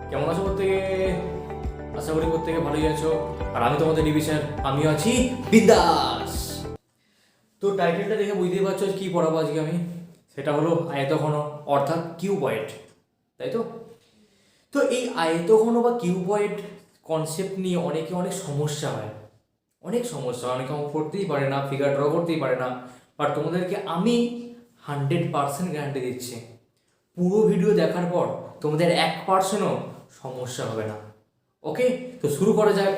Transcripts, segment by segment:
কেমন আছো প্রত্যেকে? আশা করি প্রত্যেকে ভালোই আছো। আর আমি তোমাদের ডিভিশন, আমিও আছি বিন্দাস। তো টাইটেলটা দেখে বুঝতেই পারছো কি পড়াবো আজকে আমি। সেটা হলো আয়তঘন অর্থাৎ কিউবয়েড, তাই তো? তো এই আয়তঘন বা কিউবয়েড কনসেপ্ট নিয়ে অনেকে অনেক সমস্যা হয়, অনেকে অঙ্ক করতেই পারে না, ফিগার ড্র করতেই পারে না। বাট তোমাদেরকে আমি 100% গ্যারান্টি দিচ্ছি, পুরো ভিডিও দেখার পর তোমাদের 1%ও সমস্যা হবে না। ওকে, তো শুরু করা যাক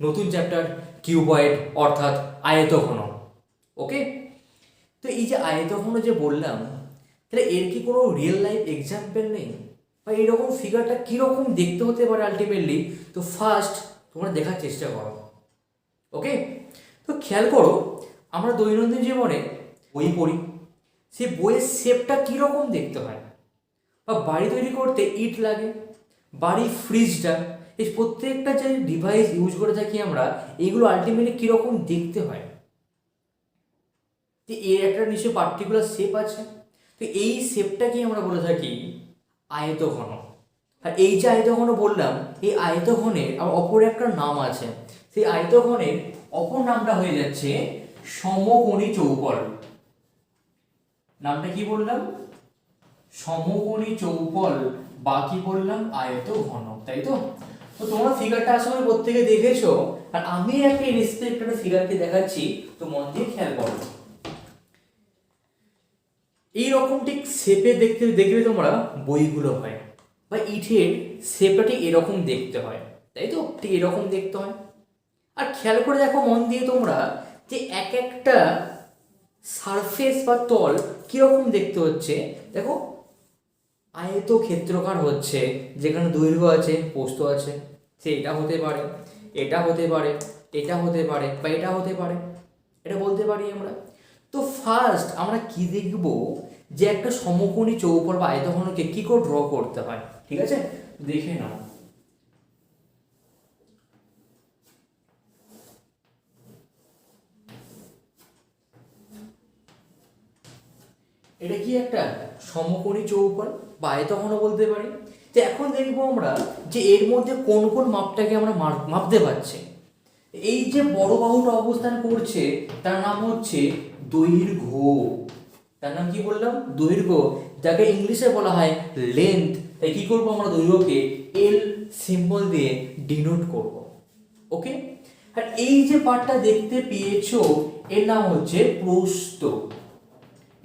নতুন চ্যাপ্টার কিউবয়েড অর্থাৎ আয়তঘন। ওকে, তো এই যে আয়তঘন যে বললাম, তাহলে এর কি কোনো রিয়েল লাইফ এক্সাম্পল নেই? বা এইরকম ফিগারটা কীরকম দেখতে হতে পারে আলটিমেটলি? তো ফার্স্ট তোমরা দেখার চেষ্টা করো। ওকে, তো খেয়াল করো, আমরা দৈনন্দিন জীবনে বই পড়ি, সেই বইয়ের শেপটা কীরকম দেখতে হয়। বা বাড়ি তৈরি করতে ইট লাগে, বাড়ি ফ্রিজটা, এই প্রত্যেকটা যে ডিভাইস ইউজ করে থাকি আমরা, এইগুলো আলটিমেটলি কীরকম দেখতে হয়। তো এর একটা নিশ্চয়ই পার্টিকুলার শেপ আছে। তো এই শেপটাকেই আমরা বলে থাকি আয়তঘন। আর এই যে আয়তঘন বললাম, এই আয়তঘনের আর অপর একটা নাম আছে। সেই আয়তঘনের অপর নামটা হয়ে যাচ্ছে সমকোণী চৌকল। নামটা কি বললাম? সমকোণী চৌকল, বাকি বললাম আয়তঘন, তাই তো? তো তোমরা ফিগারটা আসলে প্রত্যেকে দেখেছো, আর আমি একটা রেসপেক্টেড ফিগারকে দেখাচ্ছি, তো মন দিয়ে খেয়াল করো। এইরকম ঠিক শেপে দেখবে তোমরা বইগুলো হয়, বা ইটের শেপটা ঠিক এরকম দেখতে হয়, তাই তো? ঠিক এরকম দেখতে হয়। আর খেয়াল করে দেখো মন দিয়ে তোমরা, যে এক একটা সারফেস বা তল কিরকম দেখতে হচ্ছে। দেখো, আয়ত ক্ষেত্রকার হচ্ছে, যেখানে দৈর্ঘ্য আছে প্রস্থ আছে, সে এটা হতে পারে, এটা হতে পারে, এটা হতে পারে, বা এটা হতে পারে, এটা বলতে পারি আমরা। তো ফার্স্ট আমরা কি দেখব, যে একটা সমকোণী চৌকোণ বা আয়তঘনকে কি করে ড্র করতে হয়। ঠিক আছে, দেখে নাও। এটা কি একটা সমকোণী চৌকোণ বা আয়তঘন বলতে পারি। তো এখন দেখবো আমরা যে এর মধ্যে কোন কোন মাপটাকে আমরা মাপতে পারছি। এই যে বড় বাহুটা অবস্থান করছে, তার নাম হচ্ছে দৈর্ঘ্য। তার নাম কি বললাম? দৈর্ঘ্য, যাকে ইংলিশে বলা হয় লেন্থ। তাই কি করবো আমরা? দৈর্ঘ্যকে এল সিম্বল দিয়ে ডিনোট করব। ওকে, আর এই যে পার্টটা দেখতে পেয়েছো, এর নাম হচ্ছে প্রস্থ।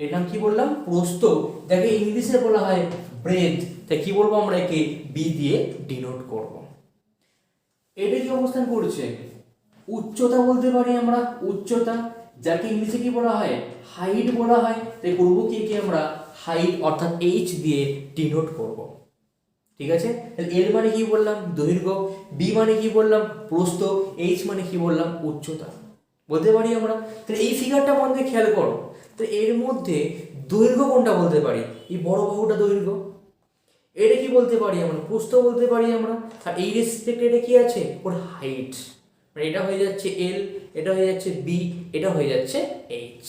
এর নাম কি বললাম? প্রস্থ, যাকে ইংলিশে বলা হয় ব্রেথ। তাই কি বলবো আমরা? একে বি দিয়ে ডিনোট করব। এটা কি অবস্থান করছে? উচ্চতা বলতে পারি আমরা, উচ্চতা, যাকে ইংলিশে কি বলা হয়? হাইট বলা হয়। তাই করবো কি আমরা? হাইট অর্থাৎ এইচ দিয়ে ডিনোট করব। ঠিক আছে, এল মানে কি বললাম? দৈর্ঘ্য, বি মানে কি বললাম? প্রস্থ, এইচ মানে কি বললাম? উচ্চতা বলতে পারি আমরা। তাহলে এই ফিগারটা মন দিয়ে খেয়াল করো, তো এর মধ্যে দৈর্ঘ্য কোনটা বলতে পারি? এই বড় বাহুটা দৈর্ঘ্য। এটা কি বলতে পারি আমরা? প্রস্থ বলতে পারি আমরা। আর এই রেসপেক্ট এটা কি আছে? ওর হাইট, মানে এটা হয়ে যাচ্ছে এল, এটা হয়ে যাচ্ছে বি, এটা হয়ে যাচ্ছে এইচ।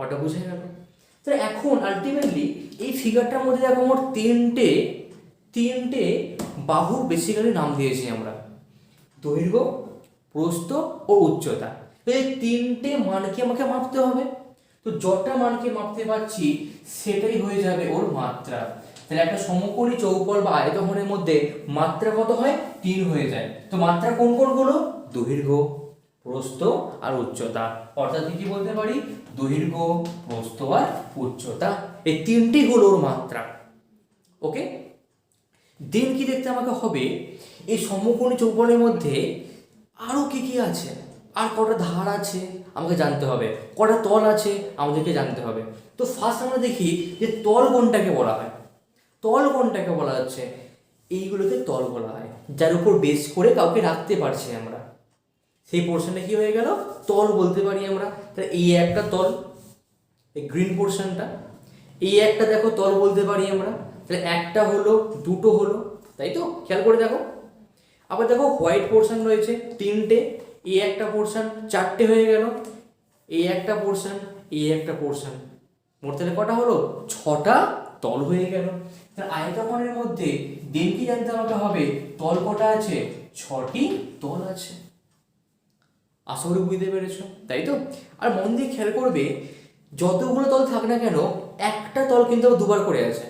ওটা বুঝে গেল? তো এখন আলটিমেটলি এই ফিগারটার মধ্যে দেখো মোট তিনটে বাহুর বেসিক্যালি নাম দিয়েছি আমরা, দৈর্ঘ্য, প্রস্থ ও উচ্চতা। এই তিনটে মানকে আমাকে মাপতে হবে। তো যটা মানকে মাপতে পারছি সেটাই হয়ে যাবে ওর মাত্রা। তাহলে একটা সমকোণী চৌকোণ বা আয়তঘনের মধ্যে মাত্রা কত হয়? 3 হয়ে যায়। তো মাত্রা কোন কোন হলো? দৈর্ঘ্য, প্রস্থ আর উচ্চতা। অর্থাৎ কি বলতে পারি? দৈর্ঘ্য, প্রস্থ আর উচ্চতা, এই তিনটেই হলো ওর মাত্রা। ওকে, দেন কি দেখতে আমাকে হবে? এই সমকোণী চৌকোণের মধ্যে আরো কি কি আছে, আর কটা ধার আছে আমাকে জানতে হবে, কটা তল আছে আমাদেরকে জানতে হবে। তো ফার্স্ট আমরা দেখি যে তল কোনটাকে বলা হয়। তল কোনটাকে বলা হচ্ছে? এইগুলোকে তল বলা হয়, যার উপর বেস করে কাউকে রাখতে পারছি আমরা, সেই পোর্শনটা কি হয়ে গেল? তল বলতে পারি আমরা। তাহলে এই একটা তল, এই গ্রিন পোর্শনটা, এই একটা দেখো তল বলতে পারি আমরা। তাহলে একটা হলো, দুটো হলো, তাই তো? খেয়াল করে দেখো। আবার দেখো হোয়াইট পোর্শন রয়েছে তিনটে, এই একটা পোর্শন, চারটে হয়ে গেল, এই একটা পোর্শন, এই একটা পোর্শন, মোট তাহলে কটা হলো? 6টা তল হয়ে গেল। তাহলে আয়তক্ষণের মধ্যে দেন কি জানতে আমাকে হবে, তল কটা আছে, 6টি তল আছে। আশা করি বুঝতে পেরেছ, তাই তো? আর মন দিয়ে খেয়াল করবে, যতগুলো তল থাক না কেন একটা তল কিন্তু দুবার করে আছে।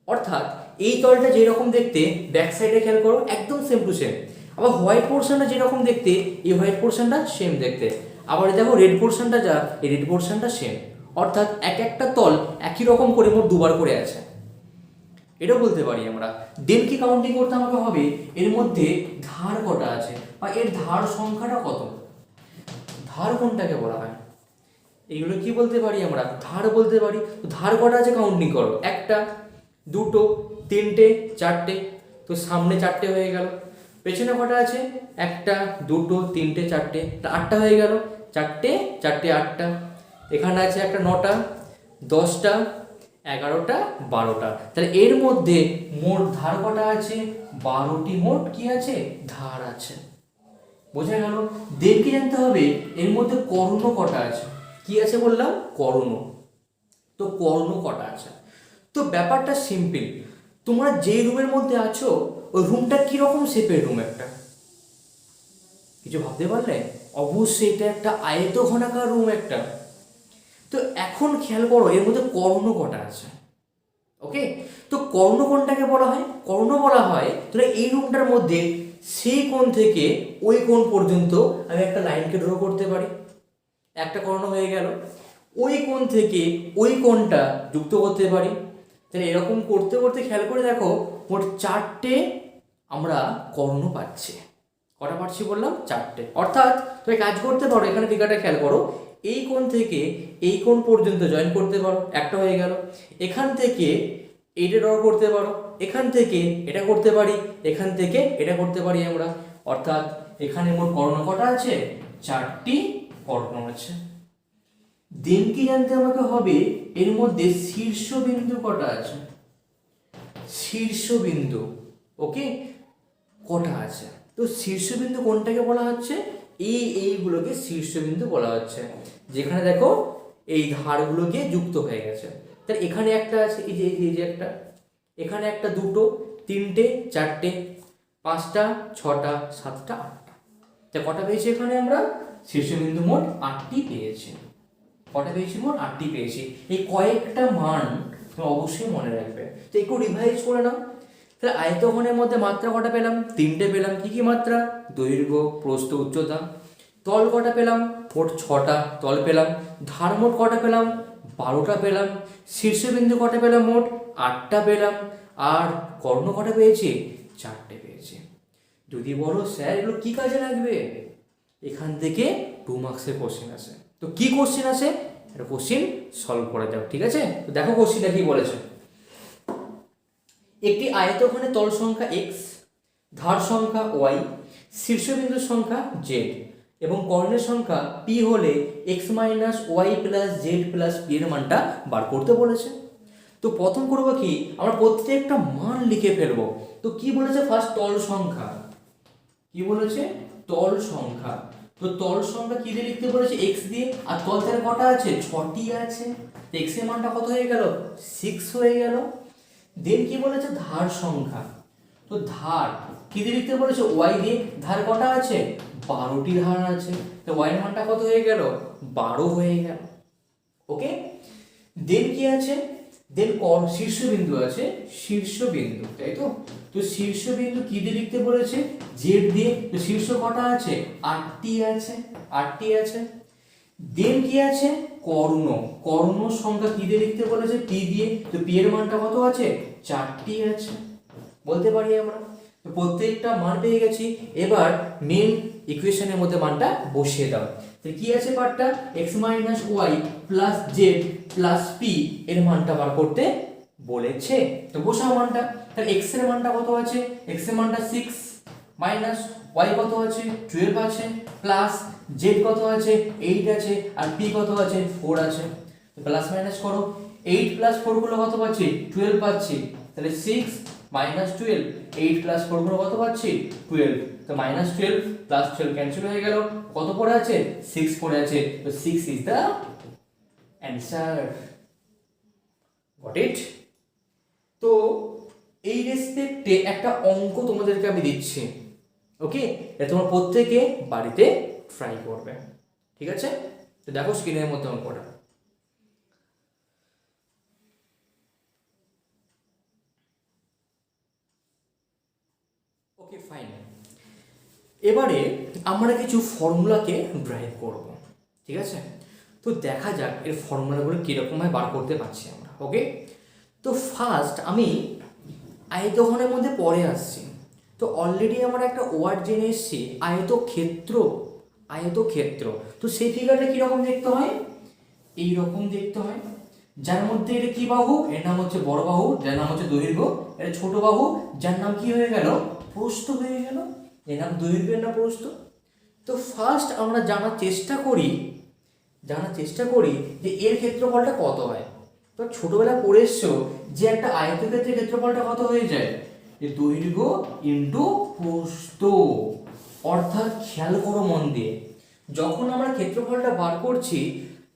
অর্থাৎ এই তলটা যেরকম দেখতে ব্যাক সাইডে খেয়াল করো একদম সেম টু সেম, আবার হোয়াইট পোর্শনটা যেরকম দেখতে এই হোয়াইট পোর্শনটা সেম দেখতে, আবার দেখো রেড পোর্শনটা যা এই রেড পোর্শনটা সেম। অর্থাৎ এক একটা তল একই রকম করে মোট দুবার করে আছে, এটা বলতে পারি আমরা। দেন কি কাউন্টিং করতে আমাকে হবে, এর মধ্যে ধার কটা আছে বা এর ধার সংখ্যাটা কত, ধার কোনটাকে বলা হয়, এগুলো কি বলতে পারি আমরা, ধার বলতে পারি। তো ধার কটা আছে কাউন্টিং করো, একটা, দুটো, তিনটে, চারটে। তো সামনে 4টে হয়ে গেল, পেছনে কটা আছে, একটা, দুটো, তিনটে, চারটে, 8টা হয়ে গেল। 4টে 4টে 8টা, এখানে আছে একটা 9টা, 10টা, 11টা, 12টা। তাহলে এর মধ্যে মোট ধার কটা আছে, 12টি মোট কি আছে, ধার আছে। বোঝা গেল? দেন কি জানতে হবে, এর মধ্যে কর্ণ কটা আছে, কি আছে বললাম, কর্ণ। তো কর্ণ কটা আছে, তো ব্যাপারটা সিম্পল। তোমরা যে রুমের মধ্যে আছো ওই রুমটা কিরকম শেপের রুম, একটা কিছু ভাবতে পারলে? অবশ্যই এটা একটা আয়তঘনাকার রুম একটা। তো এখন খেয়াল করো এর মধ্যে কর্ণ কটা আছে। ওকে, তো কর্ণ কোনটাকে বলা হয়, কর্ণ বলা হয় তাহলে এই রুমটার মধ্যে সেই কোণ থেকে ওই কোণ পর্যন্ত আমি একটা লাইনকে ড্র করতে পারি, একটা কর্ণ হয়ে গেল। ওই কোণ থেকে ওই কোণটা যুক্ত করতে পারি। তাহলে এরকম করতে করতে খেয়াল করে দেখো মোট 4টে আমরা কর্ণ পাচ্ছি। কটা পাচ্ছি বললাম, 4টে। অর্থাৎ তুমি কাজ করতে পারো, এখানে ফিগারটা খেয়াল করো, এই কোণ থেকে এই কোণ পর্যন্ত জয়েন করতে পারো, একটা হয়ে গেল। এখান থেকে এইটা ড্র করতে পারো, এখান থেকে এটা করতে পারি, এখান থেকে এটা করতে পারি আমরা। অর্থাৎ এখানে মোট কর্ণ কটা আছে, 4টি কর্ণ আছে। দেন কি জানতে আমাকে হবে, এর মধ্যে শীর্ষবিন্দু কটা আছে, শীর্ষবিন্দু ওকে কটা আছে। তো শীর্ষবিন্দু কোনটাকে বলা হচ্ছে, এইগুলোকে শীর্ষবিন্দু বলা হচ্ছে, যেখানে দেখো এই ধারগুলো গিয়ে যুক্ত হয়ে গেছে। তাহলে এখানে একটা আছে, এই যে একটা, এখানে একটা, দুটো, তিনটে, চারটে, 5টা, 6টা, 7টা, 8টা। তা কটা পেয়েছি এখানে আমরা, শীর্ষবিন্দু মোট 8টি পেয়েছি। কটা পেয়েছি, মোট 8টি পেয়েছি। এই কয়েকটা মান তুমি অবশ্যই মনে রাখবে, তো একটু রিভাইজ করে নাও। তাহলে আয়তঘনের মধ্যে মাত্রা কটা পেলাম, 3টে পেলাম। কি কি মাত্রা, দৈর্ঘ্য, প্রস্থ, উচ্চতা। তল কটা পেলাম, মোট 6টা তল পেলাম। ধার মোট কটা পেলাম, 12টা পেলাম। শীর্ষবিন্দু কটা পেলাম, মোট 8টা পেলাম। আর কর্ণ কটা পেয়েছি, 4টে পেয়েছি। যদি বলো স্যার এগুলো কি কাজে লাগবে, এখান থেকে 2 মার্কসের কোশ্চেন আসে। তো কি কোশ্চেন আসে, একটা কোশ্চেন সলভ করে দাও, ঠিক আছে? তো দেখো কোশ্চেনটা কি বলেছে, একটি আয়তঘনে তল সংখ্যা x, ধার সংখ্যা y, শীর্ষবিন্দুর সংখ্যা z এবং কর্ণের সংখ্যা p হলে x minus y plus z plus p এর মানটা বার করতে বলেছে। তো প্রথম করবো কি, আমরা প্রত্যেকটা মান লিখে ফেলবো। তো কি বলেছে, ফার্স্ট তল সংখ্যা, কি বলেছে, তল সংখ্যা। তো তল সংখ্যা কি দিয়ে লিখতে বলেছে, x দিয়ে। আর তল তার কটা আছে, 6টি আছে। x এর মানটা কত হয়ে গেল, 6 হয়ে গেল। দেন কি বলেছে, ধার সংখ্যা। তো ধার কি দিয়ে লিখতে বলেছে, y দিয়ে। ধার কটা আছে, 12টি ধার আছে। তো y এর মানটা কত হয়ে গেল, 12 হয়ে গেল। ওকে, দেন কি আছে, দেন শীর্ষবিন্দু আছে, শীর্ষবিন্দু, তাই তো? তো শীর্ষবিন্দু কি দিয়ে লিখতে বলেছে, z দিয়ে। তো শীর্ষ কটা আছে, 8টি আছে, 8টি আছে। দেন কি আছে, কর্ণ, কর্ণ সংখ্যা কি দিয়ে লিখতে বলেছে, p দিয়ে। তো p এর মানটা কত আছে, 4টি আছে, বলতে পারি আমরা। তো প্রত্যেকটা মান পেয়ে গেছি। এবার মেন ইকুয়েশনের মধ্যে মানটা বসিয়ে দাও। তো কি আছে পার্টটা, x minus y plus z plus p এর মানটা বার করতে বলেছে। তো বসাও মানটা। তাহলে x এর মানটা কত আছে, x এর মানটা 6 মাইনাস y কত আছে, 12 আছে, প্লাস z কত আছে, 8 আছে, আর p কত আছে, 4 আছে। তো প্লাস মাইনাস করো, 8 প্লাস 4 গুলো কত পাচ্ছি, 12 পাচ্ছি। তাহলে 6 মাইনাস 12, 8 প্লাস 4 গুলো কত পাচ্ছি, 12। তো মাইনাস 12 প্লাস 12 ক্যান্সেল হয়ে গেল, কত পড়ে আছে, 6 পড়ে আছে। তো 6 is the answer. Got it? এই রেসপেক্টে একটা অঙ্ক তোমাদেরকে আমি দিচ্ছি, ওকে? এটা তোমরা প্রত্যেকে বাড়িতে ট্রাই করবে, ঠিক আছে? তো দেখো স্ক্রিনের মধ্যে অঙ্কটা। ওকে ফাইন, এবারে আমরা কিছু ফর্মুলাকে ড্রাইভ করব, ঠিক আছে? তো দেখা যাক এর ফর্মুলাগুলো কীরকমভাবে বার করতে পারছি আমরা, ওকে? তো ফার্স্ট আমি আয়তঘনের মধ্যে পরে আসছি। তো অলরেডি আমরা একটা ওয়ার্ড জেনে এসেছি, আয়তক্ষেত্র। আয়তক্ষেত্র, তো সেই ফিগারটা কীরকম দেখতে হয়? এইরকম দেখতে হয়, যার মধ্যে এটা কি বাহু? এর নাম হচ্ছে বড় বাহু, যার নাম হচ্ছে দৈর্ঘ্য। এটা ছোট বাহু, যার নাম কি হয়ে গেল? প্রস্থ হয়ে গেল। এর নাম দৈর্ঘ্যের নাম প্রস্থ। তো ফার্স্ট আমরা জানার চেষ্টা করি যে এর ক্ষেত্রফলটা কত হয়। তো ছোটবেলা পড়ে এসছো যে একটা আয়তক্ষেত্রের ক্ষেত্রফলটা কত হয়ে যায়? যে দৈর্ঘ্য ইন্টু প্রস্থ। অর্থাৎ খেয়াল করো মন দিয়ে, যখন আমরা ক্ষেত্রফলটা বার করছি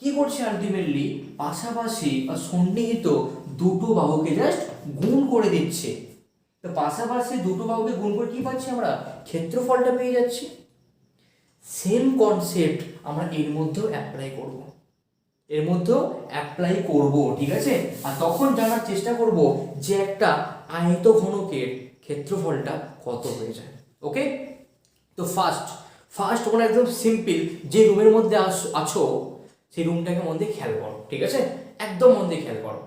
কি করছি? আলটিমেটলি পাশাপাশি বা সন্নিহিত দুটো বাহুকে জাস্ট গুণ করে দিচ্ছে। তো পাশাপাশি দুটো বাহুকে গুণ করে কি পাচ্ছি আমরা? ক্ষেত্রফলটা পেয়ে যাচ্ছি। সেম কনসেপ্ট আমরা এর মধ্যেও অ্যাপ্লাই করব, ঠিক আছে? আর তখন জানার চেষ্টা করব যে একটা আয়তঘনকের ক্ষেত্রফলটা কত হয়ে যায়, ওকে? তো ফার্স্ট তোমরা একদম সিম্পল যে রুমের মধ্যে আছো সেই রুমটাকে মন দিয়ে খেয়াল করো, ঠিক আছে? একদম মন দিয়ে খেয়াল করো।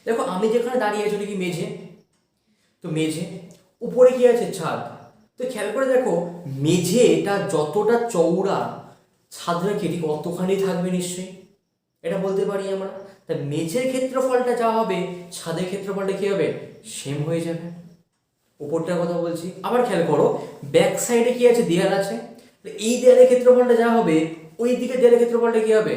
দেখো আমি যেখানে দাঁড়িয়ে আছি কি মেঝে, তো মেঝে উপরে কি আছে? ছাদ। তো খেয়াল করে দেখো মেঝেটা যতটা চওড়া ছাদটা কি ঠিক অতখানি থাকবে নিশ্চয়ই, এটা বলতে পারি আমরা। তা মেঝের ক্ষেত্রফলটা যা হবে ছাদের ক্ষেত্রফলটা কি হবে? সেম হয়ে যাবে। উপরটার কথা বলছি। আবার খেয়াল করো ব্যাক সাইডে কি আছে? দেয়াল আছে। এই দেয়ালের ক্ষেত্রফলটা যা হবে ওই দিকে দেয়ালের ক্ষেত্রফলটা কি হবে?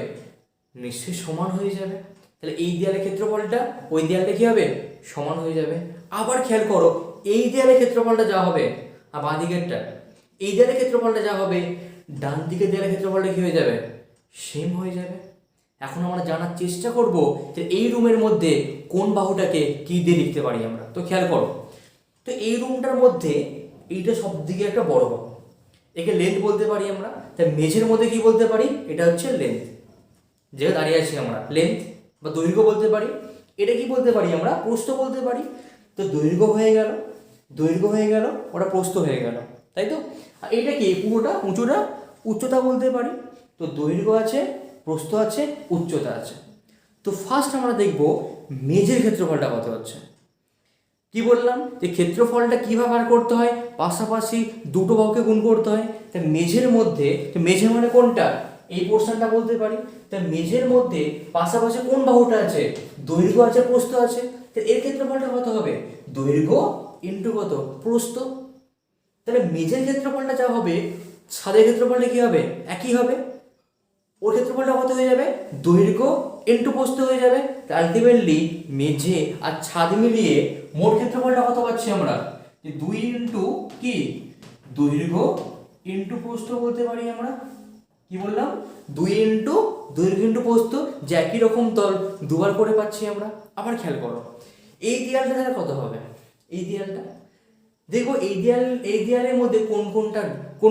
নিশ্চয়ই সমান হয়ে যাবে। তাহলে এই দেয়ালের ক্ষেত্রফলটা ওই দেয়ালটা কি হবে? সমান হয়ে যাবে। আবার খেয়াল করো এই দেয়ালের ক্ষেত্রফলটা যা হবে আর বাঁ দিকেরটা, এই দেয়ালের ক্ষেত্রফলটা যা হবে ডান দিকের দেয়ালের ক্ষেত্রফলটা কি হয়ে যাবে? সেম হয়ে যাবে। এখন আমরা জানার চেষ্টা করব যে এই রুমের মধ্যে কোন বাহুটাকে কি দিয়ে লিখতে পারি আমরা। তো খেয়াল করো, তো এই রুমটার মধ্যে এইটা সব দিকে একটা বড় বাহু, একে লেন্থ বলতে পারি আমরা। তাই মেঝের মধ্যে কি বলতে পারি? এটা হচ্ছে লেন্থ, যে দাঁড়িয়ে আছি আমরা লেন্থ বা দৈর্ঘ্য বলতে পারি। এটা কি বলতে পারি আমরা? প্রস্থ বলতে পারি। তো দৈর্ঘ্য হয়ে গেল, ওটা প্রস্থ হয়ে গেল, তাই তো? আর এইটা কি? পুরোটা উচ্চতা বলতে পারি। তো দৈর্ঘ্য আছে, প্রস্থ আছে, উচ্চতা আছে। তো ফার্স্ট আমরা দেখব মেঝের ক্ষেত্রফলটা কত হচ্ছে। কি বললাম যে ক্ষেত্রফলটা কিভাবে বার করতে হয়? পাশাপাশি দুটো বাহুকে গুণ করতে হয়। তাই মেঝের মধ্যে, মেঝে মানে কোনটা? এই পোর্শনটা বলতে পারি। তাই মেঝের মধ্যে পাশাপাশি কোন বাহুটা আছে? দৈর্ঘ্য আছে, প্রস্থ আছে। তাই এর ক্ষেত্রফলটা কত হবে? দৈর্ঘ্য ইন্টু কত? প্রস্থ। তাহলে মেঝের ক্ষেত্রফলটা যা হবে ছাদের ক্ষেত্রফলটা কি হবে? একই হবে। ওর ক্ষেত্রফলটা কত হয়ে যাবে? দৈর্ঘ্য ইন্টু প্রস্থ হয়ে যাবে। আলটিমেটলি মেঝে আর ছাদ মিলিয়ে মোট ক্ষেত্রফলটা কত পাচ্ছি আমরা? যে 2 ইন্টু কি? দৈর্ঘ্য ইন্টু প্রস্থ বলতে পারি আমরা। কি বললাম? 2 ইন্টু দৈর্ঘ্য ইন্টু প্রস্থ, যে একই রকম তল দুবার করে পাচ্ছি আমরা। আবার খেয়াল করো এই দেয়ালটা তাহলে কত হবে? এই দেয়ালটা দেখো, এই দেয়ালের মধ্যে কোন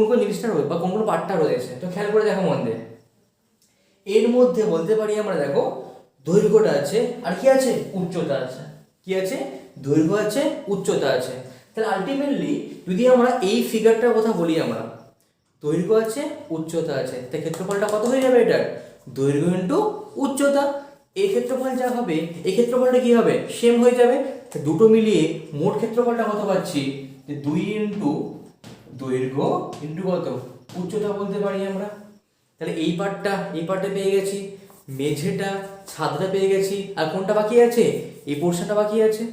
কোন জিনিসটা রয়েছে বা কোন কোন পার্টটা রয়েছে। তো খেয়াল করে দেখো মন দিয়ে, এর মধ্যে বলতে পারি আমরা দেখো দৈর্ঘ্যটা আছে আর কি আছে? উচ্চতা আছে। কি আছে? দৈর্ঘ্য আছে, উচ্চতা আছে। তাহলে আলটিমেটলি যদি আমরা এই ফিগারটার কথা বলি, আমরা দৈর্ঘ্য আছে, উচ্চতা আছে, তাই ক্ষেত্রফলটা কত হয়ে যাবে? এটার দৈর্ঘ্য ইন্টু উচ্চতা। এই ক্ষেত্রফল যা হবে এই ক্ষেত্রফলটা কি হবে? সেম হয়ে যাবে। দুটো মিলিয়ে মোট ক্ষেত্রফলটা কত পাচ্ছি? যে 2 ইন্টু দৈর্ঘ্য ইন্টু কত? উচ্চতা বলতে পারি আমরা। তাহলে এই পার্টটা পেয়ে গেছি, মেঝেটা ছাদটা পেয়ে গেছি, আর কোনটা বাকি আছে? এই পোর্শনটা বাকি আছে।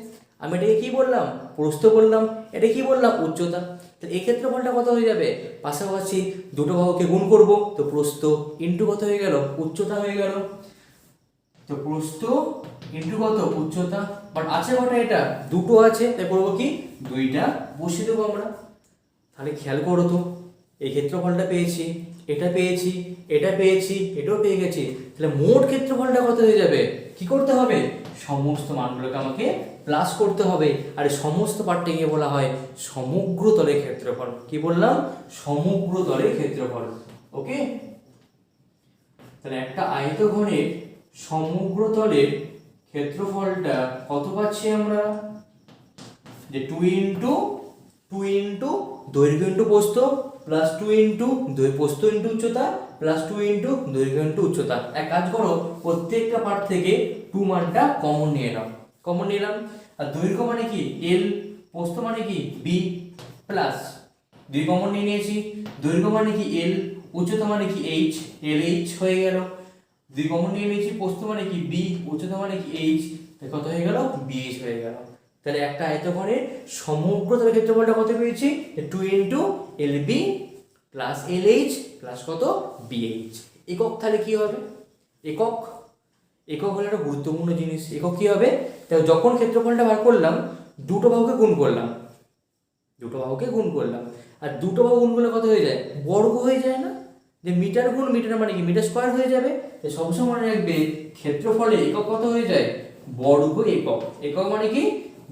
আমি এটাকে কি বললাম? প্রস্থ বললাম। এটা কি বললাম? উচ্চতা। তাহলে এই ক্ষেত্রফলটা কত হয়ে যাবে? পাশাপাশি দুটো বাহুকে গুণ করব, তো প্রস্থ ইন্টু কত হয়ে গেল? উচ্চতা হয়ে গেল। তো প্রস্থ ইন্টু কত? উচ্চতা। বাট আছে কটা? এটা দুটো আছে, তাই করবো কি? দুইটা বসিয়ে দেবো আমরা। তাহলে খেয়াল করো তো এই ক্ষেত্রফলটা পেয়েছি, এটা পেয়েছি, এটা পেয়েছি, এটাও পেয়ে গেছি। তাহলে মোট ক্ষেত্রফলটা কত হয়ে যাবে? কি করতে হবে? সমস্ত মানগুলোকে আমাকে প্লাস করতে হবে, আর এই সমস্ত পার্টটাকে বলা হয় সমগ্র তলের ক্ষেত্রফল। কি বললাম? সমগ্র তলের ক্ষেত্রফল। ওকে, তাহলে একটা আয়তঘনের সমগ্র তলের ক্ষেত্রফলটা কত পাচ্ছি আমরা? যে 2 ইন্টু দৈর্ঘ্য ইন্টু প্রস্থ প্লাস 2 ইন্টু প্রস্থ ইন্টু উচ্চতা প্লাস 2 ইন্টু দৈর্ঘ্য ইন্টু উচ্চতা। এক কাজ করো, প্রত্যেকটা পার্ট থেকে 2 মানটা কমন নিয়ে নাও। কমন নিলাম, আর দৈর্ঘ্য মানে কি এল, প্রস্থ মানে কি বি, প্লাস 2 কমন নিয়ে নিয়েছি, দৈর্ঘ্য মানে কি এল, উচ্চতা মানে কি এইচ, এল এইচ হয়ে গেল। 2 কমন নিয়ে নিয়েছি, প্রস্থ মানে কি বি, উচ্চতা মানে কি এইচ, কত হয়ে গেল? বিএইচ হয়ে গেল। তাহলে একটা আয়তঘরের সমগ্র তলের ক্ষেত্রফলটা কত পেয়েছি? 2 into l b plus l h plus কত? বিএইচ। একক তাহলে কি হবে? একক হলো একটা গুরুত্বপূর্ণ জিনিস। একক কি হবে? তাহলে যখন ক্ষেত্রফলটা বার করলাম, দুটো বাহুকে গুণ করলাম, আর দুটো বাহু গুণ করলে কত হয়ে যায়? বর্গ হয়ে যায় না? যে মিটার গুণ মিটার মানে কি মিটার স্কোয়ার হয়ে যাবে। সবসময় মনে রাখবে ক্ষেত্রফলে একক কত হয়ে যায়? বর্গ একক। একক মানে কি?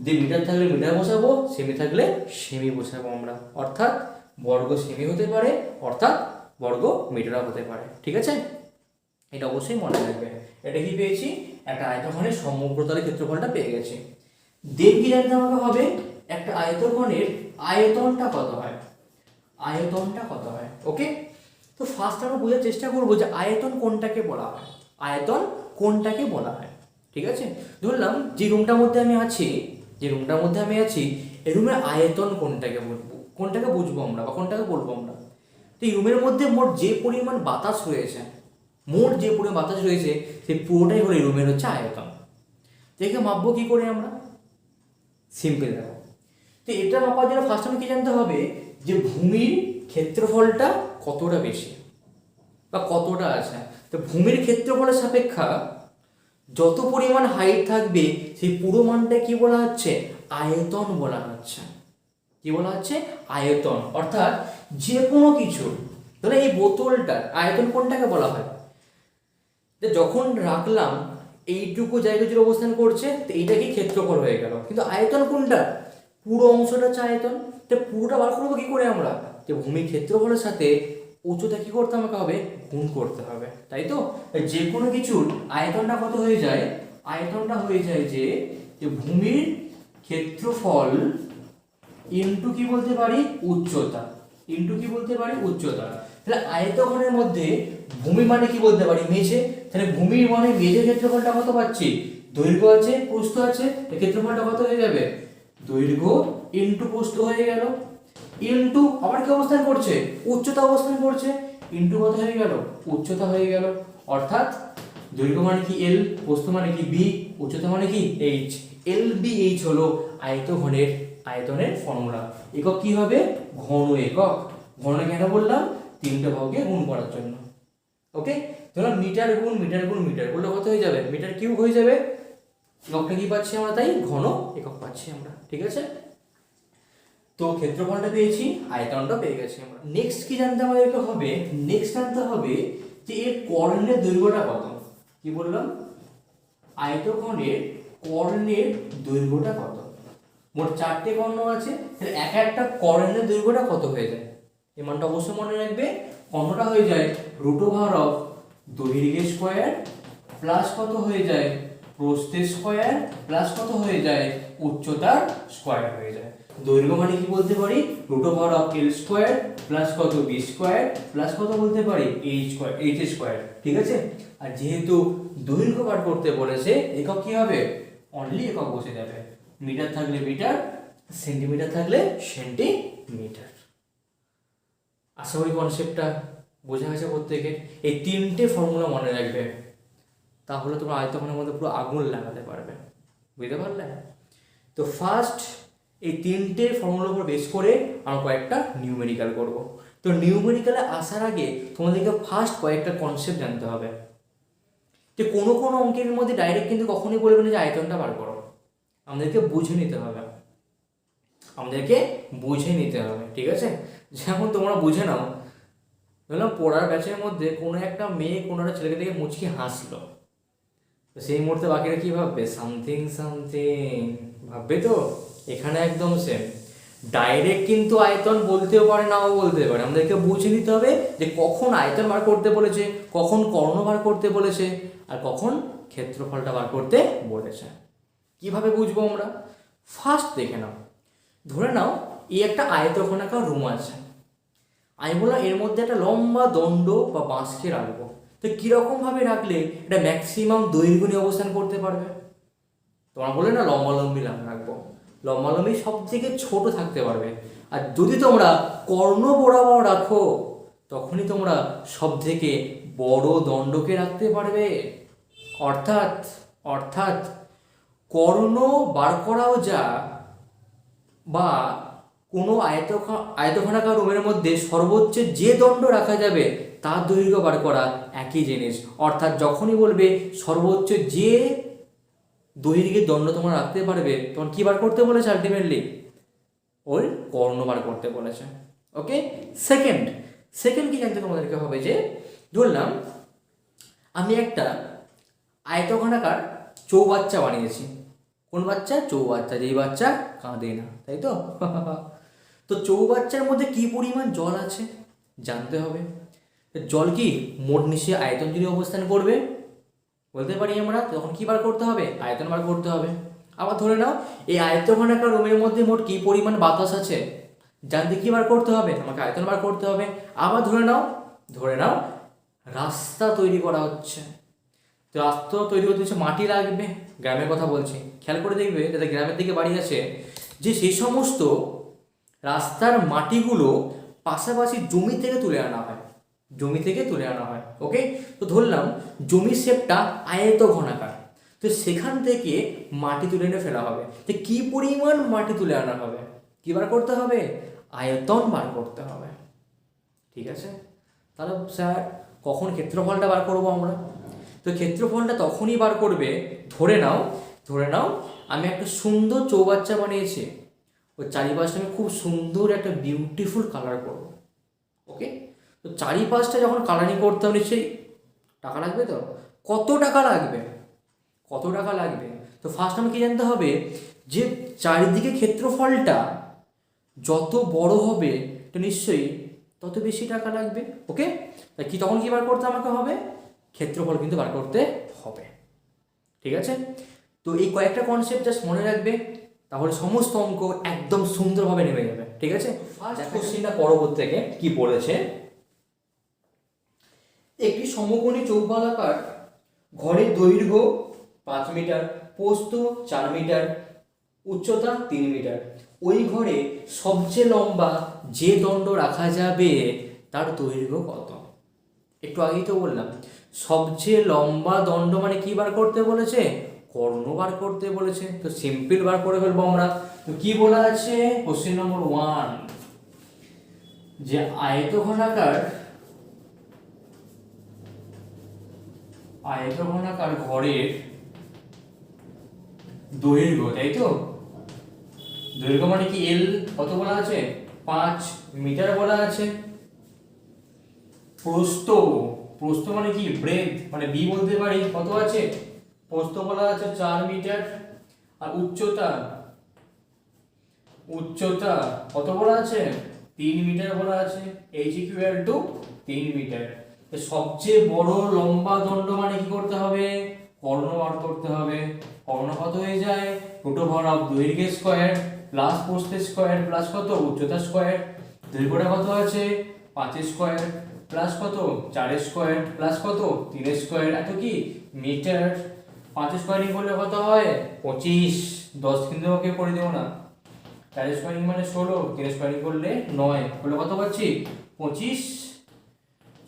যে মিটার থাকলে মিটার বসাবো, সেমি থাকলে সেমি বসাবো আমরা। অর্থাৎ বর্গ সেমি হতে পারে, অর্থাৎ বর্গ মিটারও হতে পারে। ঠিক আছে, এটা অবশ্যই মনে রাখবে। এটা কি পেয়েছি? একটা আয়তঘনের সমগ্র তলের ক্ষেত্রফলটা পেয়ে গেছি। দেন কি জানতে আমাকে হবে? একটা আয়তঘনের আয়তনটা কত হয়? ওকে, তো ফার্স্ট আমরা বোঝার চেষ্টা করবো যে আয়তন কোনটাকে বলা হয়। ঠিক আছে, ধরলাম যে রুমটার মধ্যে আমি আছি, এই রুমের আয়তন কোনটাকে বুঝবো আমরা, বা কোনটাকে বলবো আমরা? তো এই রুমের মধ্যে মোট যে পরিমাণ বাতাস রয়েছে, সেই পুরোটাই হলো এই রুমের হচ্ছে আয়তন। দেখে মাপবো কি করে আমরা? সিম্পল দেখো, তো এটা মাপার জন্য ফার্স্ট আমি কি জানতে হবে? যে ভূমির ক্ষেত্রফলটা কতটা বেশি বা কতটা আছে। তো ভূমির ক্ষেত্রফলের সাপেক্ষা যত পরিমাণ হাইট থাকবে, সেই পুরো মানটা কি বলা হচ্ছে? আয়তন বলা হচ্ছে। কি বলা হচ্ছে? আয়তন। অর্থাৎ যে কোনো কিছু, ধরো এই বোতলটার আয়তন কোনটাকে বলা হয়? যখন রাখলাম এইটুকু জায়গা জুড়ে অবস্থান করছে, তো এইটা কি ক্ষেত্রফল হয়ে গেল, কিন্তু আয়তন কোনটা? পুরো অংশটা হচ্ছে আয়তন। তো পুরোটা বার করবো কি করে আমরা? যে ভূমির ক্ষেত্রফলের সাথে উচ্চতা কি করতে হবে? গুণ করতে হবে, তাই তো? যে কোনো কিছুর আয়তনটা কত হয়ে যায়? আয়তনটা হয়ে যায় যে ভূমির ক্ষেত্রফল ইনটু কি বলতে পারি? উচ্চতা। তাহলে আয়তঘনের মধ্যে ভূমি মানে কি বলতে পারি? মেঝে। তাহলে ভূমির মানে মেঝের ক্ষেত্রফলটা কত পাচ্ছি? দৈর্ঘ্য আছে, প্রস্থ আছে, এর ক্ষেত্রফলটা কত হয়ে যাবে? দৈর্ঘ্য ইনটু প্রস্থ হয়ে গেল, ইনটু আবার কি অবস্থান করছে? উচ্চতা অবস্থান করছে, ইনটু কত হয়ে গেল? উচ্চতা হয়ে গেল। অর্থাৎ দৈর্ঘ্য মানে কি এল, প্রস্থ মানে কি বি, উচ্চতা মানে কি এইচ। এল বি এইচ হলো আয়তনের ফর্মুলা। একক কি হবে? ঘন একক। ঘন কেন বললাম? তিনটে ভাগকে গুণ করার জন্য। ওকে, ধরো মিটার গুণ মিটার করলে কত হয়ে যাবে? মিটার কিউব হয়ে যাবে। এককটা কি পাচ্ছি আমরা? তাই ঘন একক পাচ্ছি আমরা। ঠিক আছে, তো ক্ষেত্রফলটা পেয়েছি, আয়তনটা পেয়ে গেছি আমরা। নেক্সট কি জানতে আমাদেরকে হবে? জানতে হবে যে এর কর্ণের দৈর্ঘ্যটা কত। কি বললাম? আয়তঘনের কর্ণের দৈর্ঘ্যটা কত? মোট 4টে কর্ণ আছে, তাহলে এক একটা কর্ণের দৈর্ঘ্যটা কত হয়ে যায়? এই মানটা অবশ্যই মনে রাখবে। কর্ণটা হয়ে যায় √, দৈর্ঘ্য স্কয়ার প্লাস কত হয়ে যায়? প্রস্থের স্কয়ার প্লাস কত হয়ে যায়? উচ্চতার স্কয়ার হয়ে যায়। দৈর্ঘ্য মানে কি বলতে পারি? √L² প্লাস কত? b² প্লাস কত বলতে পারি? h²। ঠিক আছে, আর যেহেতু দৈর্ঘ্য বার করতে বলেছে, একক কি হবে? অনলি একক বসে যাবে। মিটার থাকলে মিটার, সেন্টিমিটার থাকলে সেন্টিমিটার। আশা করি কনসেপ্টটা বোঝা গেছে প্রত্যেকের। এই 3টে ফর্মুলা মনে রাখবে, তাহলে তোমরা আয়তঘনের মধ্যে পুরো আগুন লাগাতে পারবে। বুঝতে পারলে? তো ফার্স্ট এই 3টে ফর্মুলার উপর বেস করে আমরা কয়েকটা নিউমেরিক্যাল করব। তো নিউমেরিক্যালে আসার আগে তোমাদেরকে ফার্স্ট কয়েকটা কনসেপ্ট জানতে হবে। যে কোনো অঙ্কের মধ্যে ডাইরেক্ট কিন্তু কখনোই বলবে না যে আয়তনটা বার করো। আমাদেরকে বুঝে নিতে হবে, ঠিক আছে? যেমন তোমরা বুঝে নাও, ধরলাম পড়ার ব্যাচের মধ্যে কোনো একটা মেয়ে কোনো একটা ছেলেকে দেখে মুচকি হাসলো, তো সেই মুহূর্তে বাকিরা কি ভাববে? সামথিং সামথিং ভাববে। তো এখানে একদম সেম, ডাইরেক্ট কিন্তু আয়তন বলতেও পারে, নাও বলতে পারে। আমাদেরকে বুঝে নিতে হবে যে কখন আয়তন বার করতে বলেছে, কখন কর্ণ বার করতে বলেছে, আর কখন ক্ষেত্রফলটা বার করতে বলেছে। কিভাবে বুঝবো আমরা? ফার্স্ট দেখে নাও, ধরে নাও এই একটা আয়তঘনাকার রুম আছে। আমি বললাম এর মধ্যে একটা লম্বা দণ্ড বা বাঁশকে রাখবো। তো কীরকমভাবে রাখলে এটা ম্যাক্সিমাম দৈর্ঘ্য নিয়ে অবস্থান করতে পারবে? তোমরা বলে না লম্বালম্বি রাখবো, লম্বালম্বি সব থেকে ছোট থাকতে পারবে। আর যদি তোমরা কর্ণ বরাবর রাখো তখনই তোমরা সব থেকে বড় দণ্ডকে রাখতে পারবে। অর্থাৎ অর্থাৎ কর্ণ বার করাও যা, বা কোনো আয়তঘনাকার রুমের মধ্যে সর্বোচ্চ যে দণ্ড রাখা যাবে তার দৈর্ঘ্য বার করা একই জিনিস। অর্থাৎ যখনই বলবে সর্বোচ্চ যে দৈর্ঘ্যের দণ্ড তোমরা রাখতে পারবে, তখন কী বার করতে বলেছে? আলটিমেটলি ওই কর্ণ বার করতে বলেছে। ওকে, সেকেন্ড কি জানতে তোমাদেরকে হবে যে, ধরলাম আমি একটা আয়তঘনাকার চৌবাচ্চা বানিয়েছি। কোন বাচ্চা? চৌবাচ্চা, যেই বাচ্চা কাঁদে না, তাই তো? তো চৌবাচ্চার মধ্যে কি পরিমাণ জল আছে জানতে হবে। জল কি মোট নিচে আয়তন জুড়ে অবস্থান করবে বলতে পারি আমরা, তখন কি বার করতে হবে? আয়তন বার করতে হবে। আবার ধরে নাও এই আয়তঘনাকার রুমের মধ্যে মোট কি পরিমাণ বাতাস আছে জানতে কি বার করতে হবে? আমাকে আয়তন বার করতে হবে। আবার ধরে নাও রাস্তা তৈরি করা হচ্ছে। তো রাস্তা তৈরি করতে হচ্ছে, মাটি লাগবে। গ্রামের কথা বলছি, খেয়াল করে দেখবে যাদের গ্রামের দিকে বাড়ি আছে, যে সেই সমস্ত রাস্তার মাটিগুলো পাশাপাশি জমি থেকে তুলে আনা হয়। ওকে, তো ধরলাম জমির শেপটা আয়তঘনাকার, তো সেখান থেকে মাটি তুলে এনে ফেলা হবে। তো কি পরিমাণ মাটি তুলে আনা হবে? কি বার করতে হবে? আয়তন বার করতে হবে। ঠিক আছে, তাহলে স্যার কখন ক্ষেত্রফলটা বার করবো আমরা? তো ক্ষেত্রফলটা তখনই বার করবে, ধরে নাও আমি একটা সুন্দর চৌবাচ্চা বানিয়েছি, ওই চারিপাশটা আমি খুব সুন্দর একটা বিউটিফুল কালার করব। ওকে, তো চারিপাশটা যখন কালারিং করতে হবে নিশ্চয়ই টাকা লাগবে। তো কত টাকা লাগবে? তো ফার্স্ট আমাকে কি জানতে হবে যে চারিদিকে ক্ষেত্রফলটা যত বড় হবে তো নিশ্চয়ই তত বেশি টাকা লাগবে। ওকে, তা কি তখন কি বার করতে আমাকে হবে? ক্ষেত্রফল কিন্তু বার করতে হবে। ঠিক আছে, তো এই কয়েকটা কনসেপ্ট জাস্ট মনে রাখবে, তাহলে সমস্ত অঙ্ক একদম সুন্দরভাবে নেমে যাবে। ঠিক আছে, ফার্স্ট কোশ্চেনটা পরবর্তী থেকে কি বলেছে, একটি সমকোণী চৌবালাকার ঘরের দৈর্ঘ্য 5 মিটার, প্রস্থ 4 মিটার, উচ্চতা 3 মিটার। ওই ঘরে সবচেয়ে লম্বা যে দণ্ড রাখা যাবে তার দৈর্ঘ্য কত? একটু আগেই তো বললাম, সবচেয়ে লম্বা দণ্ড মানে কি বার করতে বলেছে? কর্ণ বার করতে বলেছে। তো সিম্পল বার করে ফেলবো আমরা। তো কি বলা আছে কোশ্চেন নম্বর 1, যে আয়তঘনাকার ঘরের দৈর্ঘ্য, তাই তো? দৈর্ঘ্য মানে কি? এল কত বলা আছে? 5 মিটার বলা আছে। প্রস্থ মানে কি? ব্রেথ মানে বি বলতে পারি, কত আছে? প্রস্থ বলা আছে 4 মিটার। আর উচ্চতা কত বলা আছে? 3 মিটার বলা আছে। h equal to 3 metre. সবচেয়ে বড় লম্বা দণ্ড মানে কি করতে হবে? কর্ণ বার করতে হবে। কর্ণ কত হয়ে যায়? √ অফ দৈর্ঘ্য স্কয়ার প্লাস প্রস্থ স্কয়ার প্লাস কত? উচ্চতা স্কয়ার। দৈর্ঘ্যটা কত আছে? 5 স্কয়ার প্লাস কত? 4 স্কয়ার প্লাস কত? 3 স্কয়ার, এত কি মিটার। 5 স্কয়ারিং করলে কত হয়? 25। 10 কিন্তু ওকে করে দেবো না। 4 স্কয়ারিং মানে 16, 3 স্কয়ারিং করলে 9, করলে কত পাচ্ছি? 25।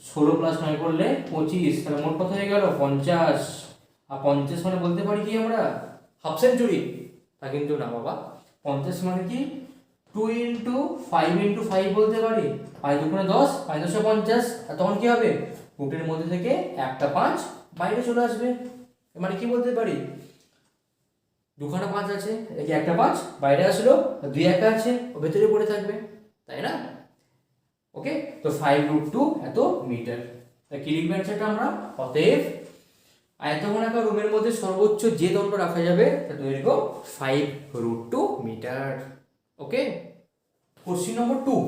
16 প্লাস 9 করলে 25, তাহলে মোট কত হয়ে গেল? 50। আর 50 মানে বলতে পারি কি আমরা হাফ সেঞ্চুরি? তা কিন্তু না বাবা। 50 মানে কি 2 × 5 × 5 বলতে পারি। 5 × 10, 5 × 10 50। আর তখন কি হবে? রুটের মধ্যে থেকে একটা 5 বাইরে চলে আসবে। মানে কি বলতে পারি, দুখানা 5 আছে, এই একটা 5 বাইরে আসলো, 2 একা আছে ও ভেতরে পড়ে থাকবে, তাই না? ওকে, তো 5 √2 এত মিটার। তাই কি লিখবে অ্যান্সারটা আমরা? অতএব আয়তঘনাকার রুমের মধ্যে সর্বোচ্চ যে দণ্ড রাখা যাবে তার দৈর্ঘ্য 5√2 মিটার। ওকে, কোশ্চেন নম্বর 2।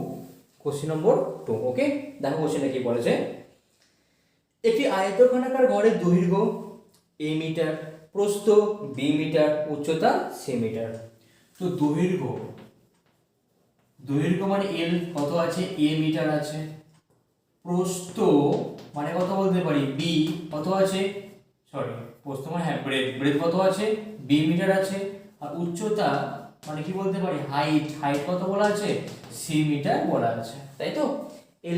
কোশ্চেন নম্বর 2, ওকে, দেখো কোশ্চেনটা কি বলেছে। একটি আয়তঘনাকার ঘরের দৈর্ঘ্য a মিটার, প্রস্থ b মিটার, উচ্চতা c মিটার। তো দৈর্ঘ্য মানে l কত আছে, a মিটার আছে, প্রস্থ মানে কত বলতে পারি b কত আছে, প্রস্থ মানে হ্যাঁ ব্রেথ কত আছে b মিটার আছে, আর উচ্চতা মানে কি বলতে পারি হাইট কত বলা আছে c মিটার বলা আছে, তাই তো।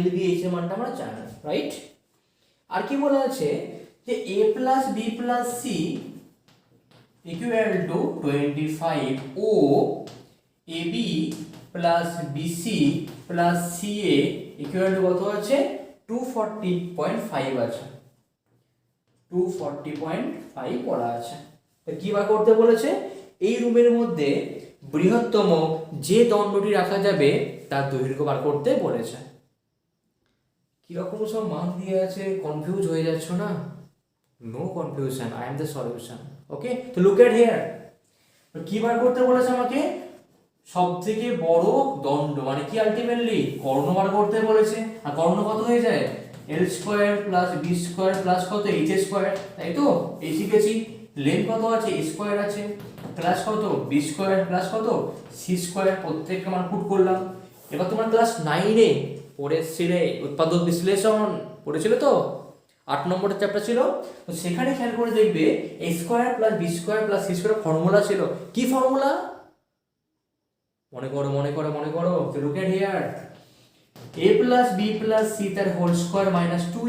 l b h এর মানটা আমরা জানি, রাইট। আর কি বলা আছে যে a plus b plus c equal to 25 ও ab plus bc plus ca equal to কত আছে 240.5 আছে, 240.5 বলা আছে। তো কি বার করতে বলেছে, এই রুমের মধ্যে বৃহত্তম যে দণ্ডটি রাখা যাবে তার দৈর্ঘ্য বার করতে বলেছে। কিরকম সব মান দিয়ে আছে, কনফিউজ হয়ে যাচ্ছ না? No confusion, I am the solution. Okay, তো লুক এট হিয়ার। কি বার করতে বলেছে আমাকে, সব থেকে বড় দণ্ড মানে কি আলটিমেটলি কর্ণ বার করতে বলেছে। আর কর্ণ কত হয়ে যায় l square plus b square plus কত h স্কয়ার, তাই তো। এই শিখেছি। লেন্থ কত আছে a স্কয়ার আছে, প্লাস কত b স্কয়ার প্লাস কত c স্কয়ার, প্রত্যেকটা মান পুট করলাম। এবার তোমার ক্লাস 9 এ পড়েছিলে উৎপাদক বিশ্লেষণ, পড়েছিলে তো, 8 নম্বরের চ্যাপ্টার ছিল। তো সেখানে খেয়াল করে দেখবে a square plus b square plus c square formula ছিল। কি ফর্মুলা? মনে করো। তো look at here, a plus b plus c তার হোল স্কয়ার মাইনাস 2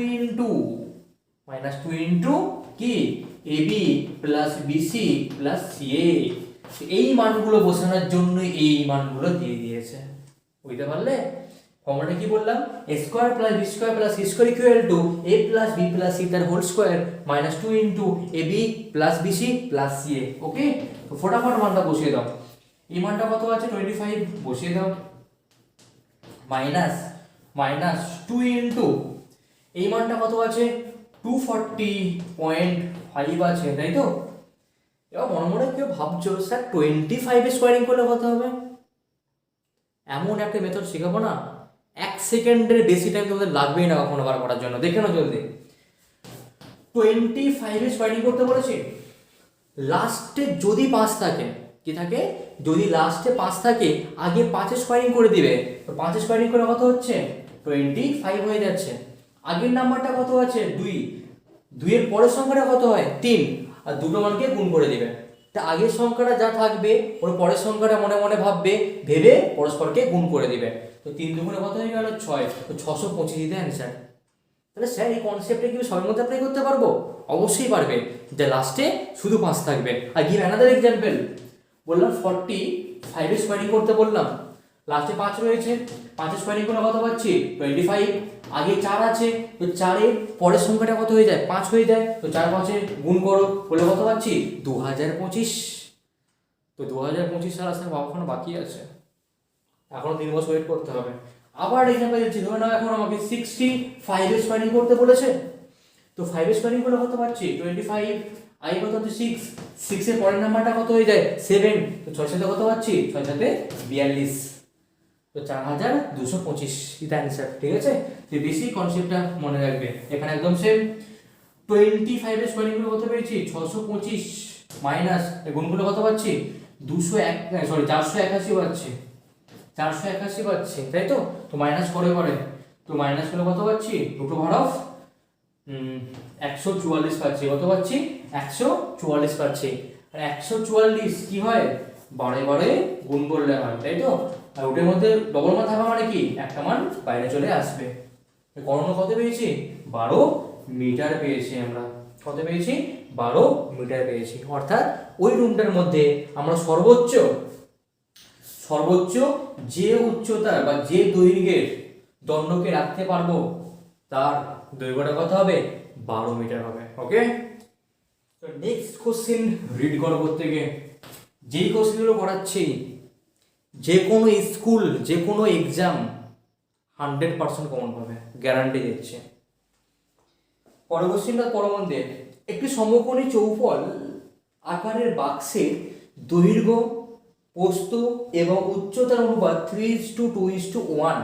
ইনটু কি ab plus bc plus ca। এই মানগুলো বসানোর জন্য এই মানগুলো দিয়ে দিয়েছে, বুঝতে পারলে? ফর্মুলাটা কি বললাম, a square plus b square plus c square equal to a plus b plus c তার whole square minus 2 into ab plus bc plus ca। Okay, তো ফটাফট মানটা বসিয়ে দাও। এই মানটা কত আছে 25 বসিয়ে দাও, মাইনাস 2 ইনটু এই মানটা কত আছে 240.5 আছে, তাই তো। এবার মনে কেউ ভাবছো স্যার 25 স্কোয়ারিং করলে কত হবে? এমন একটা মেথড শেখাবো না, 1 সেকেন্ডের বেশি টাইম তোমাদের লাগবেই না কখনো বার করার জন্য। দেখে নাও জলদি। 25 স্কোয়ারিং করতে বলেছি, লাস্টে যদি 5 থাকে, কি থাকে, যদি লাস্টে 5 থাকে আগে 5 স্কোয়ারিং করে দিবে। তো 5 স্কোয়ারিং করে কত হচ্ছে 25 হয়ে যাচ্ছে। আগের নাম্বারটা কত আছে 2 এর পরের সংখ্যাটা কত হয় 3, আর দুটো মানকে গুণ করে দিবে। তা আগের সংখ্যাটা যা থাকবে ওর পরের সংখ্যাটা মনে মনে ভেবে পরস্পরকে গুণ করে দিবে। তো 3 দুগুণে কত হয়ে গেল 6, তো 625 দিতে অ্যান্সার। তাহলে স্যার এই কনসেপ্টটা কি সবার মধ্যে অ্যাপ্লাই করতে পারবো? অবশ্যই পারবে, যে লাস্টে শুধু 5 থাকবে। আর গিভ অ্যানাদার এক্সাম্পল, বললাম 45 স্কোয়ারিং করতে বললাম, লাস্টে 5 রয়েছে, 5 স্কোয়ারিং করে কত পাচ্ছি 25, আগে 4 আছে, তো 4 এর পরের সংখ্যাটা কত হয়ে যায় 5 হয়ে যায়, তো 4 5 এর গুণ করো, বলে কত পাচ্ছি 2025। তো 2025 সাল আসতে এখনো বাকি আছে, এখনো 3 বছর ওয়েট করতে হবে। আবার এক্সাম্পল দিচ্ছি, ধরে নাও এখন আমাকে 65 স্কোয়ারিং করতে বলেছে। তো 5 স্কোয়ারিং করলে কত পাচ্ছি 25, আই কত হচ্ছে 6 এর পরের নাম্বারটা কত হয়ে যায় 7, তো 6 সাথে কত পাচ্ছি 6 সাথে 42, তো 4225 এটা অ্যানসার। ঠিক আছে, তো বেসিক কনসেপ্টটা মনে রাখবে। এখানে একদম সেম, 25 এর স্কোয়ারিং করে কত পেয়েছি 625 মাইনাস গুণগুলো কত পাচ্ছি 481 পাচ্ছি, 481 পাচ্ছি, তাই তো। তো মাইনাস করে তো মাইনাস করে কত পাচ্ছি রুট ওভার অফ 144 পাচ্ছি, কত পাচ্ছি 144 পাচ্ছি। আর 144 কি হয় 12 গুণ করলে হয়, তাই তো। আর ওটার মধ্যে ডবল মান থাকা মানে কি একটা মান বাইরে চলে আসবে। কর্ণ কত পেয়েছি 12 মিটার পেয়েছি আমরা, কত পেয়েছি 12 মিটার পেয়েছি। অর্থাৎ ওই রুমটার মধ্যে আমরা সর্বোচ্চ যে উচ্চতার বা যে দৈর্ঘ্যের দণ্ডকে রাখতে পারবো তার দৈর্ঘ্যটা কত হবে 12 মিটার হবে। ওকে, তো নেক্সট কোশ্চেন রিড করো প্রত্যেকে। যেই কোশ্চেনগুলো করাচ্ছি যে কোনো স্কুল যে কোনো এক্সাম 100% কমন পাবে, গ্যারান্টি দিচ্ছে। পরের কোশ্চেনটা পরবর্তী, একটি সমকোণী চৌফল আকারের বাক্সের দৈর্ঘ্য, প্রস্থ এবং উচ্চতার অনুপাত 3:2:1।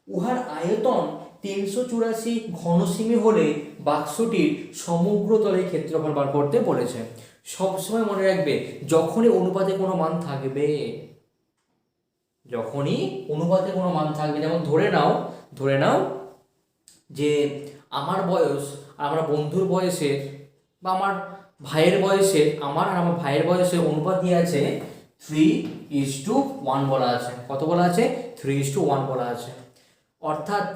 উহার আয়তন 384 ঘনসেমি হলে বাক্সটির সমগ্র তলের ক্ষেত্রফল বার করতে বলেছে। সবসময় মনে রাখবে, যখনই অনুপাতে কোনো মান থাকবে, যেমন ধরে নাও যে আমার বয়স আমার বন্ধুর বয়সের বা আমার ভাইয়ের বয়সের আমার ভাইয়ের বয়সের অনুপাত দিয়ে আছে 3:1 বলা আছে। কত বলা আছে? 3:1 বলা আছে। অর্থাৎ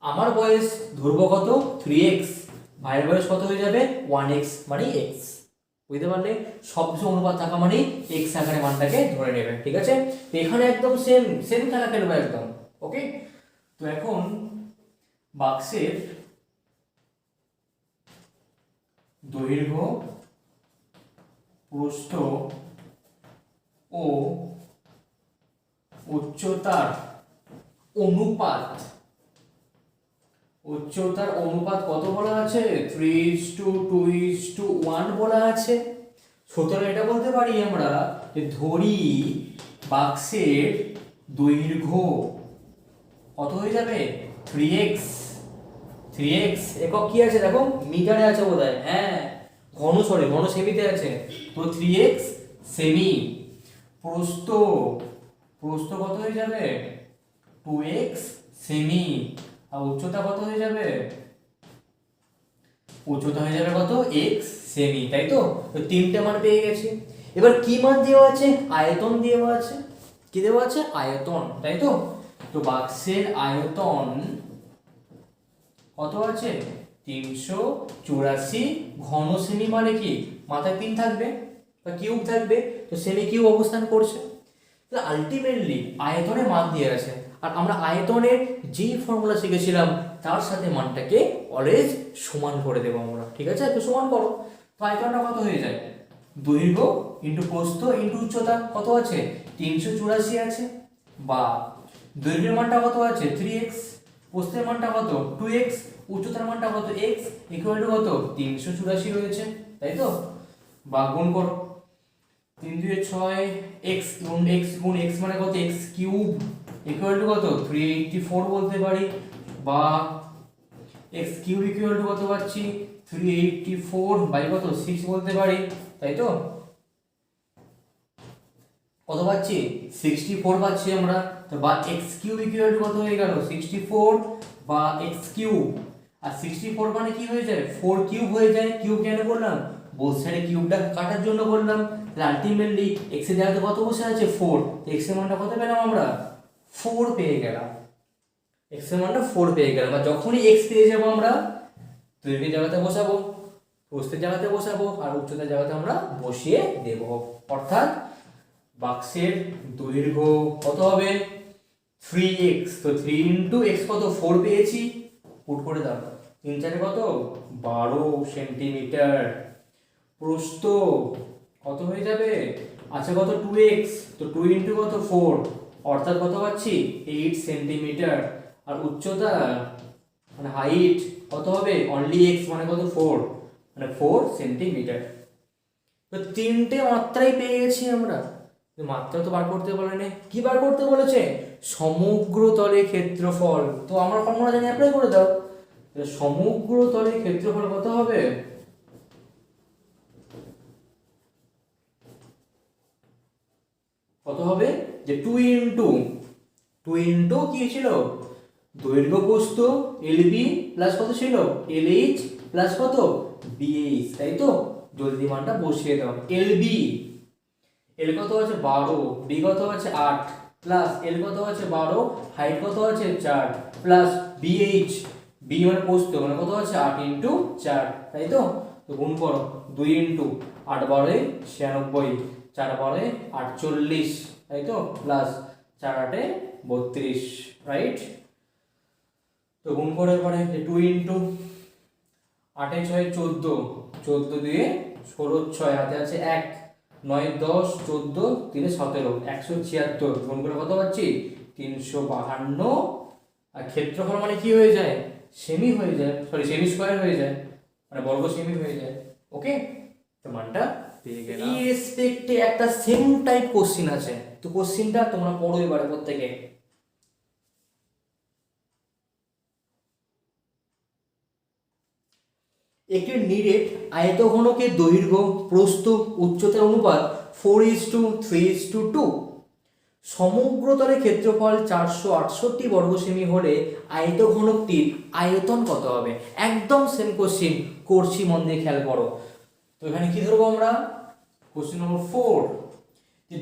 আমার বয়স ধরবো কত? 3x, ভাইয়ের বয়স কত হয়ে যাবে? 1x, মানে x। বুঝতে পারলে? সবসময় অনুপাত থাকা মানে x আকারে মানটাকে ধরে নেবে। ঠিক আছে? তো এখানে একদম সেম খেলা খেলবে একদম। ওকে, তো এখন বাক্সের দৈর্ঘ্য, প্রস্থ ও উচ্চতার অনুপাত কত বলা আছে? 3:2:1 বলা আছে। সুতরাং এটা বলতে পারি আমরা যে ধরি বাক্সের দৈর্ঘ্য কত হয়ে যাবে? 3x। একক কি আছে দেখো? মিটারে আছে বোধহয়। হ্যাঁ, ঘন সেমিতে আছে। তো 3x সেমি। প্রস্থ কত হয়ে যাবে? 2x semi. আর উচ্চতা কত হয়ে যাবে? কত? x semi. তাই তো? তিনটে মান পেয়ে গেছি। এবার কি মান দেওয়া আছে? আয়তন দেওয়া আছে। কি দেওয়া আছে? আয়তন। তাই তো? তো বাক্সের আয়তন কত আছে? 384 ঘন সেমি, মানে কি মাথায় 3 থাকবে বা কিউব থাকবে, তো সেমি কিউব অবস্থান করছে। তো আলটিমেটলি আয়তনের মান দিয়ে আছে, আর আমরা আয়তনের যে ফর্মুলা শিখেছিলাম তার সাথে মানটাকে অলওয়েজ সমান করে দেবো আমরা। ঠিক আছে? তো সমান করো। তো আয়তনটা কত হয়ে যায়? দৈর্ঘ্য ইন্টু প্রস্থ ইন্টু উচ্চতা কত আছে? 384 আছে। বা দৈর্ঘ্যের মানটা কত আছে? 3x, প্রস্থের মানটা কত? 2x, উচ্চতার মানটা কত? x, ইকুয়াল টু কত? 384 হয়েছে। তাই তো? বা গুণ করো, 3 2 6, x গুণ x মানে কত? x কিউব, ইকুয়াল টু কত? 384 বলতে পারি। বা x কিউব ইকুয়াল টু কত পাচ্ছি? 384 বাই কত? 6 বলতে পারি। তাই তো? কত পাচ্ছি? 64 পাচ্ছি আমরা। তো বা x কিউব ইকুয়াল টু কত হয়ে গেল? 64 বা x কিউব। আর 64 মানে কি হয়ে যায়? 4 কিউব হয়ে যায়। কিউব কেন করলাম? বোথ সাইডে কিউবটা কাটার জন্য করলাম। তাহলে আলটিমেটলি x এর জায়গাতে কত বসে আছে? 4। তো x এর মানটা কত পেলাম আমরা? 4 পেয়ে গেলাম। x এর মানটা 4 পেয়ে গেলাম। আর যখনই x পেয়ে যাব আমরা দৈর্ঘ্যের জায়গাতে বসাবো, প্রস্থের জায়গাতে বসাবো, আর উচ্চতার জায়গাতে আমরা বসিয়ে দেব। অর্থাৎ বাক্সের দৈর্ঘ্য কত হবে? 3x। তো 3 ইন্টু x কত? 4 পেয়েছি। পুট করে দাও। 3 4 কত? 12 সেন্টিমিটার। প্রস্থ কত হয়ে যাবে? আচ্ছা কত? 2x। তো 2 ইন্টু কত? 4, অর্থাৎ কত পাচ্ছি? 8 সেন্টিমিটার। আর উচ্চতা মানে হাইট কত হবে? অনলি x মানে কত? 4, মানে 4 সেন্টিমিটার। তো তিনটে মাত্রাই পেয়ে গেছি আমরা। মাত্রা তো বার করতে বলেনি। কি বার করতে বলেছে? সমগ্র তলের ক্ষেত্রফল। তো আমরা ফর্মুলা জানি, অ্যাপ্লাই করে দাও। সমগ্র তলের ক্ষেত্রফল কত হবে? কত হবে? যে 2 ইন্টু কি ছিল? দৈর্ঘ্য প্রস্থ LB প্লাস কত ছিল? LH প্লাস কত? BH। তাই তো? জলদি মানটা বসিয়ে দাও। LB, L কত আছে? 12, B কত আছে? 8, প্লাস L কত আছে? 12, হাইট কত আছে? 4, প্লাস BH, B মানে প্রস্থ মানে কত আছে? 8 ইন্টু 4। তাই তো? তো গুণ করো, 2 ইন্টু 8 12 96, 4 12 48। তাই তো? Plus 4 8 32, right? তো গুণ করে পরে 2 ইন্টু 8 6 14, 14 দিয়ে 16 6, হাতে আছে 1, 9 10 14 3 17, 176। গুণ করে কত পাচ্ছি? 352। আর ক্ষেত্রফল মানে কি হয়ে যায়? সেমি হয়ে যায়, সরি সেমি স্কয়ার হয়ে যায়। মানে বর্গ সেমি হয়ে যায়। ওকে, তো মানটা পেয়ে গেলাম। এই রেসপেক্টে একটা সেম টাইপ কোশ্চিন আছে, তো কোশ্চিনটা তোমরা পড়ো এবারে প্রত্যেকে। একটি নিরেট আয়তঘনকের দৈর্ঘ্য প্রস্থ উচ্চতার অনুপাত 4:3:2। সমগ্রতলের ক্ষেত্রফল 468 বর্গ সেমি হলে আয়তঘনকটির আয়তন কত হবে? একদম সেম কোশ্চিন করছি, মন দিয়ে খেয়াল করো। তো এখানে কি ধরবো আমরা? কোশ্চিন নম্বর 4, যে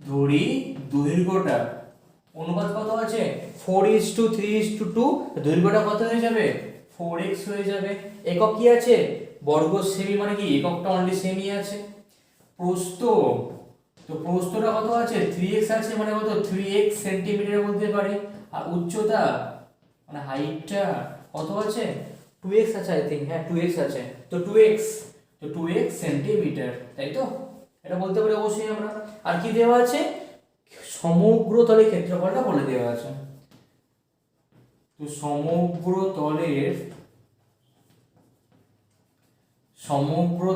ধরি দৈর্ঘ্যটা অনুপাত কত আছে? 4:3:2। দৈর্ঘ্যটা কত হয়ে যাবে? 4x হয়ে যাবে। একক কি আছে? বর্গ সেমি, মানে কি এককটা অনলি সেমি আছে। প্রস্থ, তো প্রস্থটা কত আছে? 3x আছে, মানে কত? 3x সেন্টিমিটার বলতে পারি। আর উচ্চতা মানে হাইটটা কত আছে? 2x আছে, আই থিঙ্ক, হ্যাঁ 2x আছে। তো 2x সেন্টিমিটার, তাই তো? এটা বলতে পারি অবশ্যই আমরা। আর কি দেওয়া আছে? সমগ্র তলের ক্ষেত্রফলটা বলে দেওয়া আছে। তো সমগ্র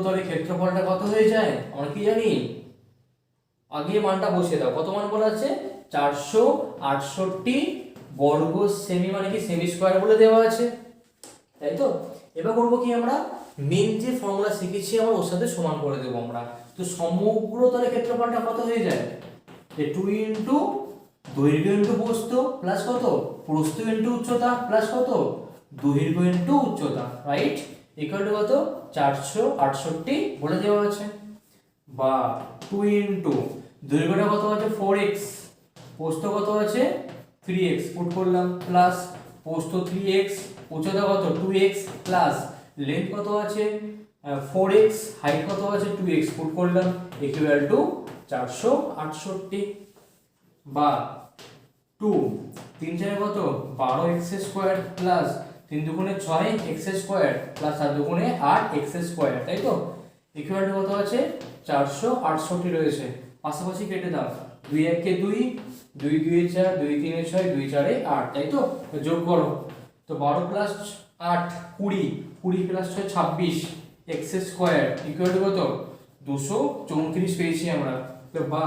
তলের ক্ষেত্রফলটা কত হয়ে যায় আমরা কি জানি? আগে মানটা বসিয়ে দাও। কত মান বলা আছে? 468 বর্গ সেমি, মানে কি সেমি স্কয়ার বলে দেওয়া আছে, তাই তো? এবার করবো কি আমরা? মেন যে ফর্মুলা শিখেছি আমরা ওর সাথে সমান করে দেবো আমরা। তো সমগ্র তলের ক্ষেত্রফলটা কত হয়ে যায়? 2 ইন্টু দৈর্ঘ্য ইন্টু প্রস্থ প্লাস কত? প্রস্থ ইন্টু উচ্চতা প্লাস কত? দৈর্ঘ্য ইন্টু উচ্চতা, রাইট? ইকুয়াল টু কত? 468 বলে দেওয়া আছে। বা 2 ইন্টু দৈর্ঘ্যটা কত আছে? 4x, প্রস্থ কত আছে? 3x, পুট করলাম, প্লাস প্রস্থ 3x, উচ্চতা কত? 2x, প্লাস লেন্থ কত আছে? 4x, হাইট কত আছে? 2x, পুট করলাম, ইকুয়াল টু 468। বা 2 3 4 কত? 12x স্কয়ার, প্লাস 3 দুগুণে 6x স্কয়ার, প্লাস 4 দুগুণে 8x স্কয়ার, তাই তো? ইকুয়াল টু কত আছে? 468 রয়েছে। পাশাপাশি কেটে দাও, 2 1 কে 2, 2 2 এ 4, 2 3 এ 6, 2 4 এ 8, তাই তো? যোগ করো, তো 12 plus 8 20, 20 plus 6 26 x square equal to কত? 234 পেয়েছি আমরা। তো বা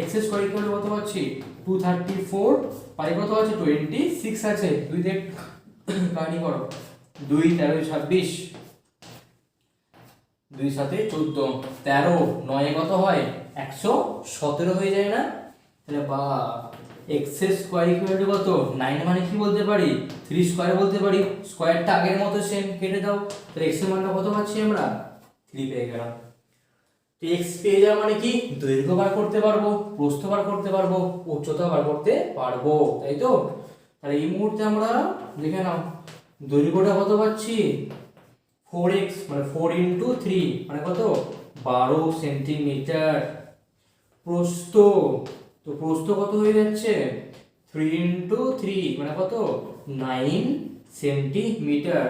x স্কয়ার ইকুয়াল টু কত পাচ্ছি? 234, পাই কত আছে? 26 আছে। 2 দিয়ে কাটি করো, 2 13 26, 2 7 14, 13 9 কত হয়? 117 হয়ে যায় না? তাহলে বা x স্কয়ার ইকুয়াল টু কত? 9 মানে কি বলতে পারি? 3 স্কয়ার বলতে পারি। স্কয়ারটা আগের মতো সেম, কেটে দাও, তাহলে x এর মানটা কত পাচ্ছি আমরা? 3 পেয়ে গেলাম। তো x পেয়ে যাওয়া মানে কি? দৈর্ঘ্য বার করতে পারবো, প্রস্থ বার করতে পারবো, উচ্চতা বার করতে পারবো, তাই তো? তাহলে এই মুহূর্তে আমরা দেখে নাও, দৈর্ঘ্যটা কত পাচ্ছি? 4x, মানে 4 ইন্টু 3, মানে কত? 12 সেন্টিমিটার। প্রস্থ, তো প্রস্থ কত হয়ে যাচ্ছে? 3 ইন্টু 3, মানে কত? 9 সেন্টিমিটার।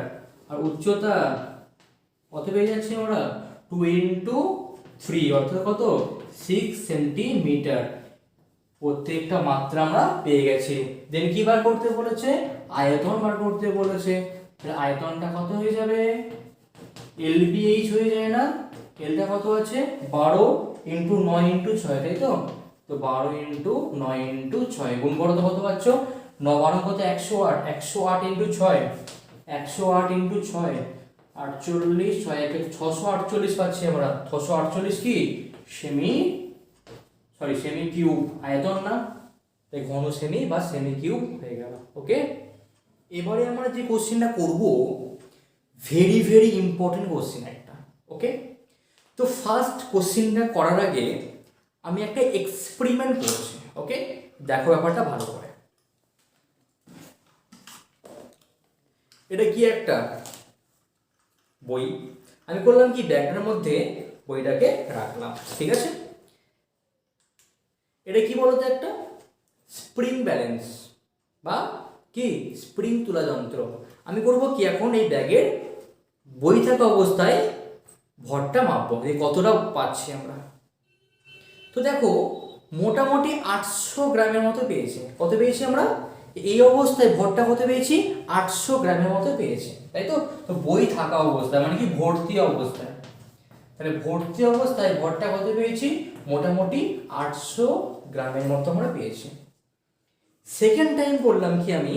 আর উচ্চতা কত পেয়ে যাচ্ছি আমরা? 2 ইন্টু 3, অর্থাৎ কত? 6 সেন্টিমিটার। প্রত্যেকটা মাত্রা আমরা পেয়ে গেছি। দেন কি বার করতে বলেছে? আয়তন বার করতে বলেছে। তাহলে আয়তনটা কত হয়ে যাবে? LBH হয়ে যায় না? এলটা কত আছে? 12 ইন্টু 9 ইন্টু 6, তাই তো? তো 12 ইন্টু 9 ইন্টু 6 গুণ করো, তো কত পাচ্ছ? 9 12 কত? 108, 108 ইন্টু 6, 108 ইন্টু 6 48, 6 1 648 পাচ্ছি আমরা। 648 কি? সেমি কিউব, আয়তন না, তাই ঘন সেমি বা সেমি কিউব হয়ে গেল। ওকে, এবারে আমরা যে কোশ্চেনটা করব, ভেরি ভেরি ইম্পর্টেন্ট কোশ্চেন একটা। ওকে, তো ফার্স্ট কোশ্চেনটা করার আগে আমি একটা এক্সপেরিমেন্ট করছি। ওকে, দেখো ব্যাপারটা ভালো করে। এটা কি? একটা বই। আমি করলাম কি, ব্যাগটার মধ্যে বইটাকে রাখলাম, ঠিক আছে? এটা কি বলতো? একটা স্প্রিং ব্যালেন্স বা কি স্প্রিং তুলা যন্ত্র। আমি করব কি, এখন এই ব্যাগের বই থাকা অবস্থায় ভরটা মাপবো, যে কতটা পাচ্ছি আমরা। তো দেখো, মোটামুটি 800 গ্রামের মতো পেয়েছি। কত পেয়েছি আমরা? এই অবস্থায় ভরটা কত পেয়েছি 800 গ্রামের মতো পেয়েছে, তাই তো। তো বই থাকা অবস্থায় মানে কি ভর্তি অবস্থায়, তাহলে ভর্তি অবস্থায় ভরটা কত পেয়েছি মোটামুটি 800 গ্রামের মতো আমরা পেয়েছি। সেকেন্ড টাইম করলাম কি আমি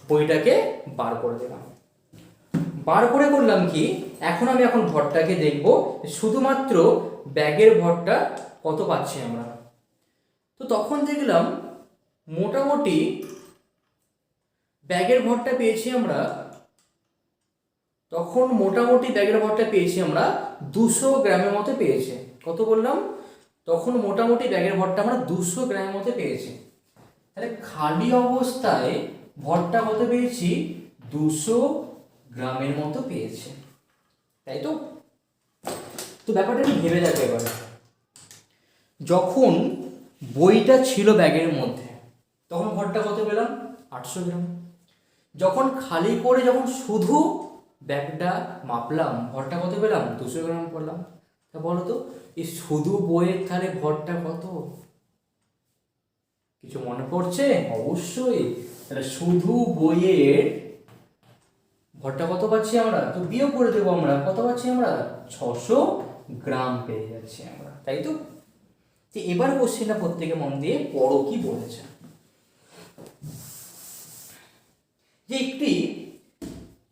বইটাকে বার করে দিলাম, বার করে করলাম কি এখন ভরটাকে দেখব শুধুমাত্র ব্যাগের ভরটা কত পাচ্ছি আমরা। তো তখন দেখলাম মোটামুটি ব্যাগের ভরটা পেয়েছি আমরা, তখন মোটামুটি ব্যাগের ভরটা পেয়েছি আমরা 200 গ্রামের মতো পেয়েছে। কত বললাম, তখন মোটামুটি ব্যাগের ভরটা আমরা 200 গ্রামের মতো পেয়েছি। তাহলে খালি অবস্থায় ভরটা কত পেয়েছি 200 গ্রামের মতো পেয়েছে, তাই তো। তো ব্যাপারটা একটু ভেবে দেখো এবার, যখন বইটা ছিল ব্যাগের মধ্যে তখন ভরটা কত পেলাম 800 গ্রাম। যখন খালি করে যখন শুধু ব্যাগটা মাপলাম ভরটা কত পেলাম 200 গ্রাম পেলাম। তা বলো তো এই শুধু বইয়ের তাহলে ভরটা কত, কিছু মনে পড়ছে? অবশ্যই। তাহলে শুধু বইয়ের ভরটা কত পাচ্ছি আমরা, তো বিয়োগ করে দেবো আমরা, কত পাচ্ছি আমরা 600 গ্রাম পেয়ে যাচ্ছি আমরা, তাই তো। এবার কোশ্চেনটা প্রত্যেকে মন দিয়ে পড়ো কি বলেছে। যে একটি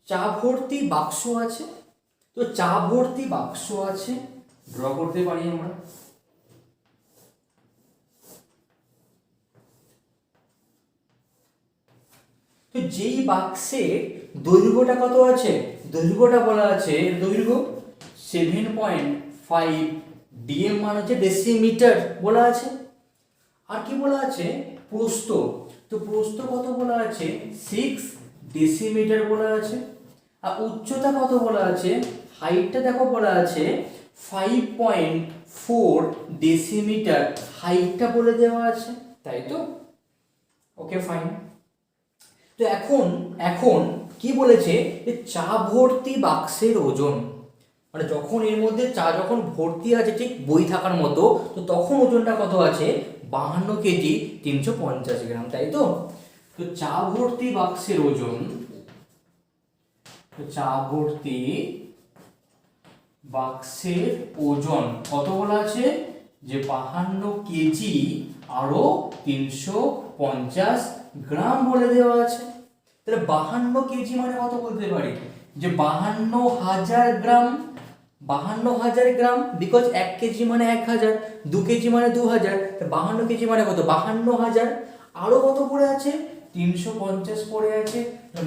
চা ভর্তি বাক্স আছে, তো চা ভর্তি বাক্স আছে, ড্র করতে পারি আমরা। তো যেই বাক্সের দৈর্ঘ্যটা কত আছে, দৈর্ঘ্যটা বলা আছে দৈর্ঘ্য 7.5 ডিএম মানে হচ্ছে ডেসিমিটার বলা আছে। আর কি বলা আছে প্রস্থ, তো প্রস্থ কত বলা আছে 6 ডেসিমিটার বলা আছে। আর উচ্চতা কত বলা আছে, হাইটটা দেখো বলা আছে 5.4 ডেসিমিটার হাইটটা বলে দেওয়া আছে, তাই তো। Okay fine. তো এখন কি বলেছে যে চা ভর্তি বাক্সের ওজন, মানে যখন এর মধ্যে চা যখন ভর্তি আছে ঠিক বই থাকার মতো, তো তখন ওজনটা কত আছে 52 কেজি 350 গ্রাম, তাই তো। তো চা ভর্তি বাক্সের ওজন, তো চা ভর্তি বাক্সের ওজন কত বলা আছে যে 52 কেজি আরো 350 গ্রাম বলে দেওয়া আছে। তাহলে 52 কেজি মানে কত বলতে পারি যে 52,000 গ্রাম, 52,000 গ্রাম, বিকজ 1 কেজি মানে 1000, 2 কেজি মানে 2000, 52 কেজি মানে কত 52,000, আরো কত পড়ে আছে 350 পড়ে আছে।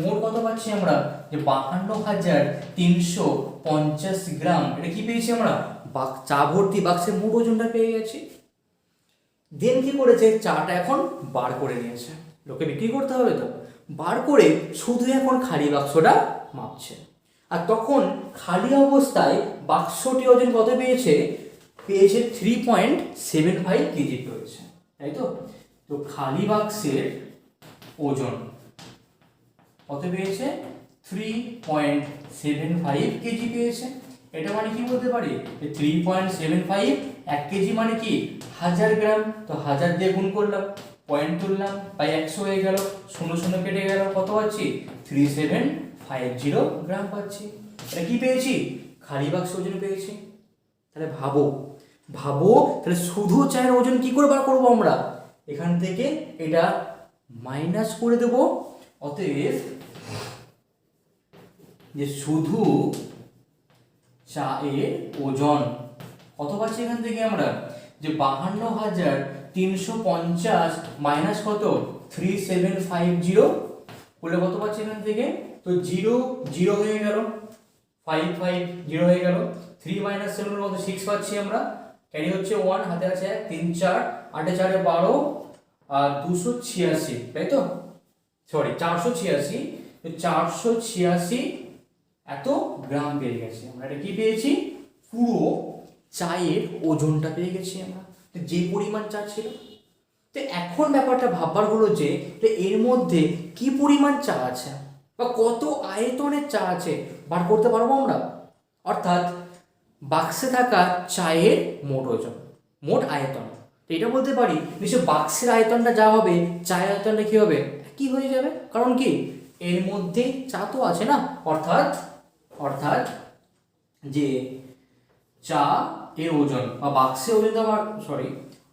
মোট কত পাচ্ছি আমরা যে 52,350 গ্রাম, এটা কি পেয়েছি আমরা চা ভর্তি বাক্সের মোট ওজনটা পেয়ে গেছি। দেন কি করেছে চাটা এখন বার করে নিয়েছে, লোকে বিক্রি করতে হবে তো, বার করে শুধু এখন খালি বাক্সটা মাপছে। আর তখন খালি অবস্থায় বাক্সটি ওজন কত পেয়েছে, পেয়েছে 3.75 কেজি পেয়েছে, তাই তো। তো খালি বাক্সের ওজন কত পেয়েছে 3.75 কেজি পেয়েছে। এটা মানে কি বলতে পারি 3.75 1 কেজি মানে কি 1000 গ্রাম, তো 1000 দিয়ে গুণ করলাম, পয়েন্ট তুললাম, তাই 100 হয়ে গেল, 0 কেটে গেল, কত পাচ্ছি 3750 গ্রাম পাচ্ছি। এটা কি পেয়েছি খালি বাক্স ওজন পেয়েছি। তাহলে ভাবো তাহলে শুধু চায়ের ওজন কি করে বার করবো আমরা, এখান থেকে এটা মাইনাস করে দেব, অতএব যে শুধু চায়ের ওজন কত পাচ্ছি এখান থেকে আমরা যে 52,350 মাইনাস কত 3750 বলে কত পাচ্ছি এখান থেকে, তো 0 0 হয়ে গেল, 5 5 0 হয়ে গেল, 3 - 7 কত 6 পাচ্ছি আমরা, ক্যারি হচ্ছে 1, হাতে আছে 1 3 4 8 4 12 আর 286, তাই তো, সরি 486, তো 486 এত গ্রাম পেয়ে গেছি আমরা। এটা কি পেয়েছি পুরো চায়ের ওজনটা পেয়ে গেছি আমরা, যে পরিমাণ চা ছিল। তো এখন ব্যাপারটা ভাববার হলো যে এর মধ্যে কি পরিমাণ চা আছে বা কত আয়তনের চা আছে বার করতে পারবো আমরা, অর্থাৎ বাক্সে থাকা চায়ের মোট ওজন, মোট আয়তন। তো এটা বলতে পারি নিশ্চয় বাক্সের আয়তনটা যা হবে চায়ের আয়তনটা কি হবে, কি হয়ে যাবে, কারণ কি এর মধ্যে চা তো আছে না, অর্থাৎ অর্থাৎ যে চা এর ওজন বা বাক্সের ওজন আমার সরি,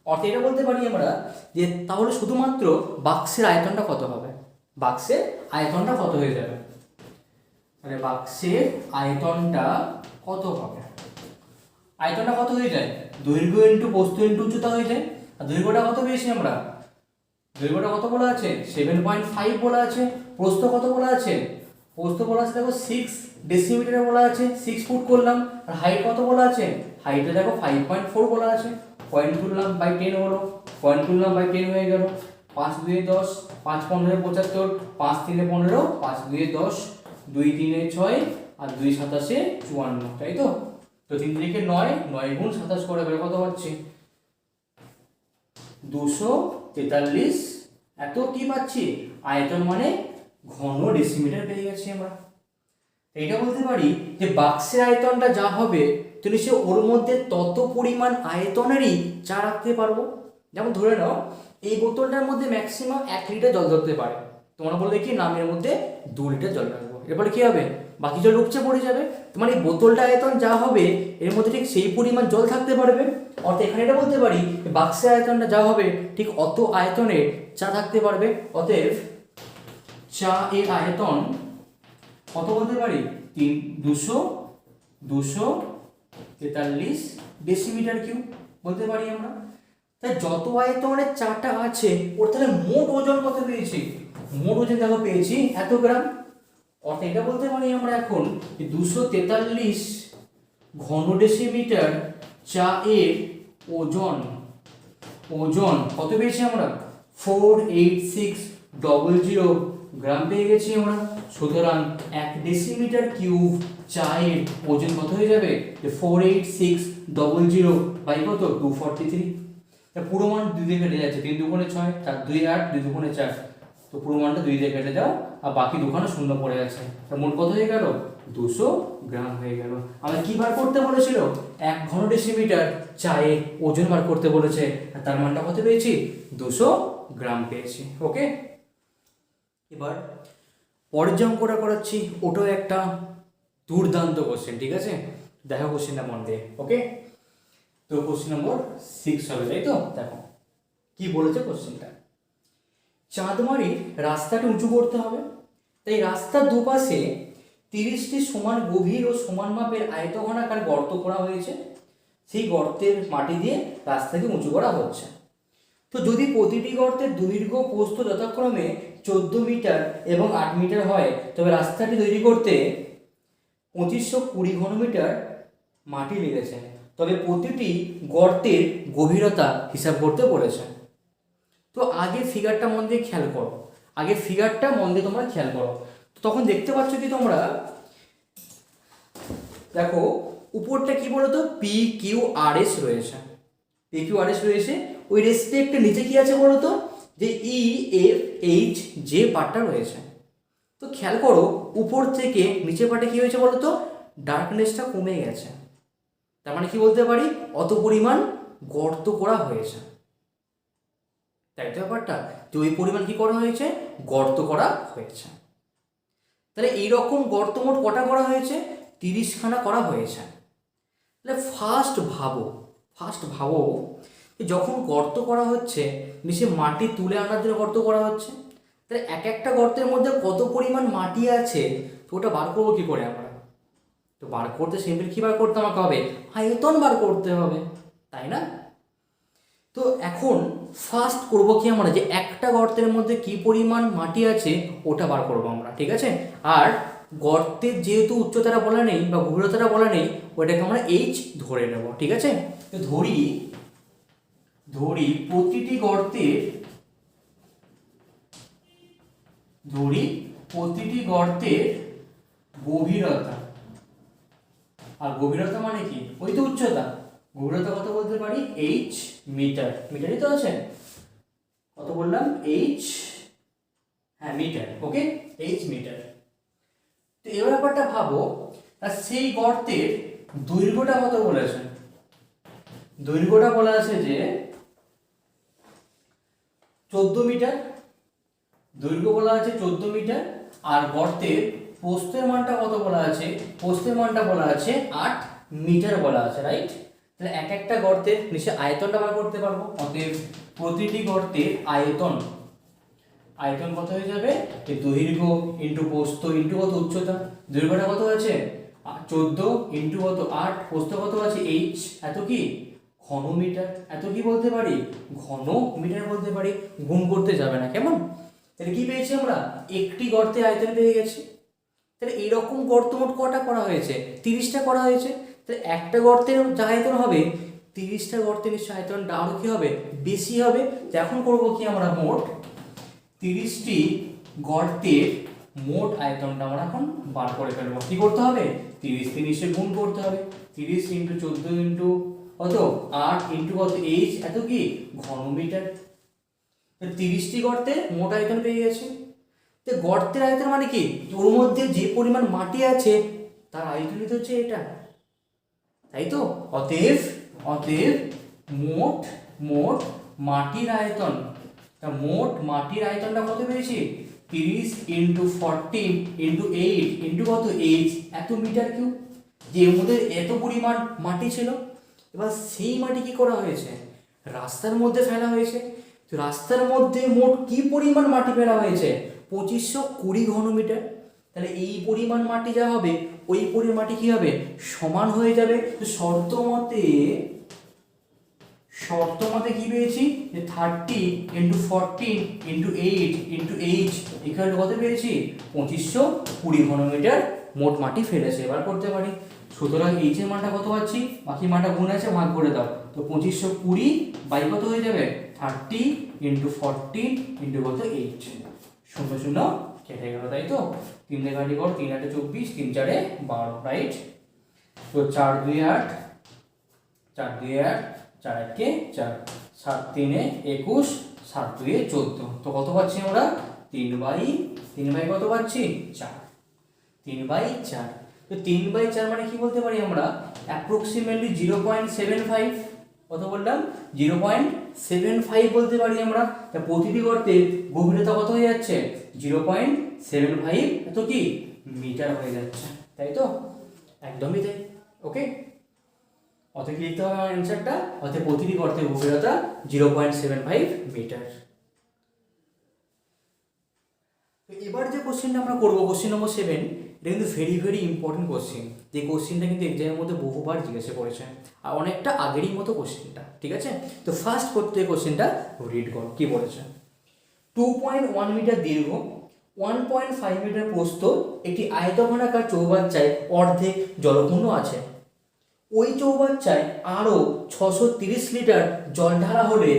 অর্থাৎ এটা বলতে পারি আমরা যে তাহলে শুধুমাত্র বাক্সের আয়তনটা কত হবে, বাক্সের আয়তনটা কত হয়ে যাবে, মানে বাক্সের আয়তনটা কত হবে, আয়তনটা কত হয়ে যায়, দৈর্ঘ্য ইন্টু প্রস্থ ইন্টু উচ্চতা হয়ে যায়। আর দৈর্ঘ্যটা কত পেয়েছি আমরা, দৈর্ঘ্যটা কত বলা আছে 7.5 বলা আছে, প্রস্থ কত বলা আছে, প্রস্থ বলা আছে দেখো 6 ডেসিমিটার বলা আছে, 6 ফুট করলাম। আর হাইট কত বলা আছে, হাইটে দেখো 5.4 বলা আছে, পয়েন্ট তুললাম বাই 10 হলো, পয়েন্ট তুললাম বাই 10 হয়ে গেল। 5 2 10, 5 15 75, 5 3 15, 5 2 10, 2 3 6 আর 2 7 54, তাই তো। তো 3 3 9, 9 গুণ 27 করে বের কত হচ্ছে 243। এত কি পাচ্ছি, আয়তন মানে ঘন ডেসিমিটার পেয়ে গেছি আমরা। এটা বলতে পারি যে বাক্সের আয়তনটা যা হবে তো নিশ্চয়ই ওর মধ্যে তত পরিমাণ আয়তনেরই চা রাখতে পারবো। যেমন ধরে নাও এই বোতলটার মধ্যে ম্যাক্সিমাম 1 লিটার জল ধরতে পারে, তোমরা বললে কি নামের মধ্যে 2 লিটার জল রাখবো, এরপরে কি হবে বাকি জল উপচে পড়ে যাবে, তোমার এই বোতলটা আয়তন যা হবে এর মধ্যে ঠিক সেই পরিমাণ জল থাকতে পারবে। অর্থাৎ এখানে এটা বলতে পারি বাক্সের আয়তনটা যা হবে ঠিক অত আয়তনে চা থাকতে পারবে। অতএব চা এর আয়তন কত বলতে পারি 243 ডেসিমিটার কিউব বলতে পারি আমরা। তাই যত আয়তনের চাটা আছে ওর তাহলে মোট ওজন কত পেয়েছি, মোট ওজন দেখো পেয়েছি এত গ্রাম। অর্থাৎ এটা বলতে পারি আমরা এখন 243 ঘন ডেসিমিটার চা এর ওজন, ওজন কত পেয়েছি আমরা 48600 গ্রাম পেয়ে গেছি আমরা। সুতরাং 1 ডেসিমিটার কিউব চায়ের ওজন কত হয়ে যাবে 48600 বাই কত 243। পুরো মান 2 দিয়ে কেটে যাচ্ছে, 3 দুগুণে 6, 4 2 8, 2 দুগুণে 4, তো পুরো মানটা 2 দিয়ে কেটে দাও আর বাকি দুখানে শূন্য পড়ে আছে। তার মোট কত হয়ে গেল 200 গ্রাম হয়ে গেল। আমরা কি বার করতে বলেছিল 1 ঘন ডেসিমিটার চায়ের ওজন বার করতে বলেছে, আর তার মানটা কত পেয়েছি 200 গ্রাম পেয়েছি। ওকে, এবার পরের যে অঙ্কটা করাচ্ছি ওটাও একটা দুর্দান্ত কোশ্চেন, ঠিক আছে, দেখো কোশ্চেনটা মন দিয়ে। ওকে, তো কোশ্চেন নম্বর 6 হবে, তাই তো। দেখো কি বলেছে কোশ্চেনটা, চাঁদমারির রাস্তাটা উঁচু করতে হবে, তাই রাস্তার দুপাশে 30টি সমান গভীর ও সমান মাপের আয়তঘনাকার গর্ত করা হয়েছে, সেই গর্তের মাটি দিয়ে রাস্তাকে উঁচু করা হচ্ছে। তো যদি প্রতিটি গর্তের দৈর্ঘ্য প্রস্থ যথাক্রমে 14 মিটার এবং 8 মিটার হয় তবে রাস্তাটি তৈরি করতে 2520 ঘনমিটার মাটি লেগেছে, তবে প্রতিটি গর্তের গভীরতা হিসাব করতে বলেছে। তো আগে ফিগারটা মন দিয়ে খেয়াল করো, আগে ফিগারটা মন দিয়ে তোমরা খেয়াল করো। তো তখন দেখতে পাচ্ছ কি তোমরা, দেখো উপরটা কি বলতো পি কিউ আর এস রয়েছে, পি কিউ আর এস রয়েছে, ওই রেসপেক্টে নিচে কি আছে বলতো যে ই এফ এইচ যে পার্টটা রয়েছে। তো খেয়াল করো উপর থেকে নিচে পার্টে কি হয়েছে বলতো ডার্কনেসটা কমে গেছে, তার মানে কি বলতে পারি অত পরিমাণ গর্ত করা হয়েছে, তাই তো ব্যাপারটা। তো ওই পরিমাণ কি করা হয়েছে গর্ত করা হয়েছে। তাহলে এইরকম গর্ত মোট কটা করা হয়েছে 30খানা করা হয়েছে। তাহলে ফার্স্ট ভাবো যখন গর্ত করা হচ্ছে নিচে মাটি তুলে আনার জন্য গর্ত করা হচ্ছে, তাহলে এক একটা গর্তের মধ্যে কত পরিমাণ মাটি আছে তো ওটা বার করবো কি করে আমরা, তো বার করতে সিম্পল কি বার করতে আমাকে হবে আয়তন বার করতে হবে, তাই না। তো এখন ফার্স্ট করব কি আমরা যে একটা গর্তের মধ্যে কি পরিমাণ মাটি আছে ওটা বার করব আমরা, ঠিক আছে। আর গর্তের যেহেতু উচ্চতাটা বলা নেই বা গভীরতাটা বলা নেই ওটাকে আমরা এইচ ধরে নেব, ঠিক আছে। তো ধরি প্রতিটি গর্তের গভীরতা, আর গভীরতা মানে কি ওই তো উচ্চতা, গভীরতা কত বলতে পারি এইচ মিটার, মিটারই তো আছে, কত বললাম এইচ, হ্যাঁ মিটার, ওকে এইচ মিটার। তো এই ব্যাপারটা ভাবো আর সেই গর্তের দৈর্ঘ্যটা কত বলেছে, দৈর্ঘ্যটা বলা আছে যে 14 মিটার, দৈর্ঘ্য বলা আছে 14 মিটার, আর গর্তের প্রস্থের মানটা কত বলা আছে, প্রস্থের মানটা বলা আছে 8 মিটার বলা আছে, রাইট। তাহলে এক একটা গর্তের নিশ্চয় আয়তনটা বার করতে পারবো, অতএব প্রতিটি গর্তের আয়তন, আয়তন কত হয়ে যাবে, এই দৈর্ঘ্য ইন্টু প্রস্থ ইন্টু কত উচ্চতা, দৈর্ঘ্যটা কত আছে 14 ইন্টু কত 8, প্রস্থ কত আছে h, এত কি ঘন মিটার, এত কি বলতে পারি ঘন মিটার বলতে পারি, গুণ করতে যাবে না, কেমন। তাহলে কি পেয়েছি আমরা, একটি গর্তে আয়তন পেয়ে গেছি। তাহলে এইরকম গর্ত মোট কটা করা হয়েছে, 30টা করা হয়েছে। তাহলে একটা গর্তের যা আয়তন হবে 30টা গর্তের নিশ্চয় আয়তনটা আরও কি হবে, বেশি হবে। তো এখন করবো কি আমরা, মোট 30টি গর্তের মোট আয়তনটা আমরা এখন বার করে ফেলবো। কি করতে হবে, 30 গুণ করতে হবে, 30 ইন্টু 14 ইন্টু কত 8 ইন্টু কত h, এত কি ঘন মিটার। 30টি গর্তের মোট আয়তন পেয়ে গেছে। তো গর্তের আয়তন মানে কি, ওর মধ্যে যে পরিমাণ মাটি আছে তার আয়তনই তো হচ্ছে এটা, তাই তো। অতএব অতএব মোট মোট মাটির আয়তন, তা মোট মাটির আয়তনটা কত পেয়েছি, 30 ইন্টু 14 ইন্টু 8 ইন্টু কত h, এত মিটার কিউব। যে এর মধ্যে এত পরিমাণ মাটি ছিল, এবার সেই মাটি কি করা হয়েছে, রাস্তার মধ্যে ফেলা হয়েছে। তো রাস্তার মধ্যে মোট কি পরিমাণ মাটি ফেলা হয়েছে, 2520 ঘন মিটার। তাহলে এই পরিমাণ মাটি যা হবে ওই পরিমাণ মাটি কি হবে, সমান হয়ে যাবে। তো শর্ত মতে কি পেয়েছি, যে 30 into 14 into 8 into h equal to কত পেয়েছি, 2520 ঘন মিটার মোট মাটি ফেলেছে। এবার করতে পারি, সুতরাং h এর মানটা কত পাচ্ছি, বাকি মানটা গুণ আছে ভাগ করে দাও, তো 2520 বাই কত হয়ে যাবে, 30 ইন্টু 14 ইন্টু কত 8, 0 0 কেটে গেল, তাই তো। 3 দিয়ে কাটি কর, 3 8 24, 3 4 12, রাইট। তো 4 2 8, 4 2 8, 4 1 4, 7 3 21, 7 2 14, তো কত পাচ্ছি আমরা, 3 বাই কত পাচ্ছি 4, 3/4। তো 3/4 মানে কি বলতে পারি আমরা, অ্যাপ্রক্সিমেটলি 0.75, কত বললাম 0.75 বলতে পারি আমরা। তা প্রতিটি গর্তের গভীরতা কত হয়ে যাচ্ছে, 0.75, এত কি মিটার হয়ে যাচ্ছে, তাই তো, একদমই তাই। ওকে, অতএব লিখতে হবে আমার অ্যান্সারটা, অতএব প্রতিটি গর্তের গভীরতা 0.75 মিটার। তো এবার যে কোশ্চেনটা আমরা করবো, কোশ্চেন নম্বর 7, এটা কিন্তু ভেরি ভেরি ইম্পর্টেন্ট কোশ্চেন। যে কোশ্চেনটা কিন্তু এক্সামের মধ্যে বহুবার জিজ্ঞাসা করেছে, আর অনেকটা আগেরই মতো কোশ্চেনটা, ঠিক আছে। তো ফার্স্ট করতে কোশ্চেনটা রিড করো, কি বলেছে। 2.1 মিটার দীর্ঘ, 1.5 মিটার প্রস্থ একটি আয়তঘনাকার চৌবাচ্চায় অর্ধেক জলপূর্ণ আছে। ওই চৌবাচ্চায় আরও 630 লিটার জল ঢালা হলে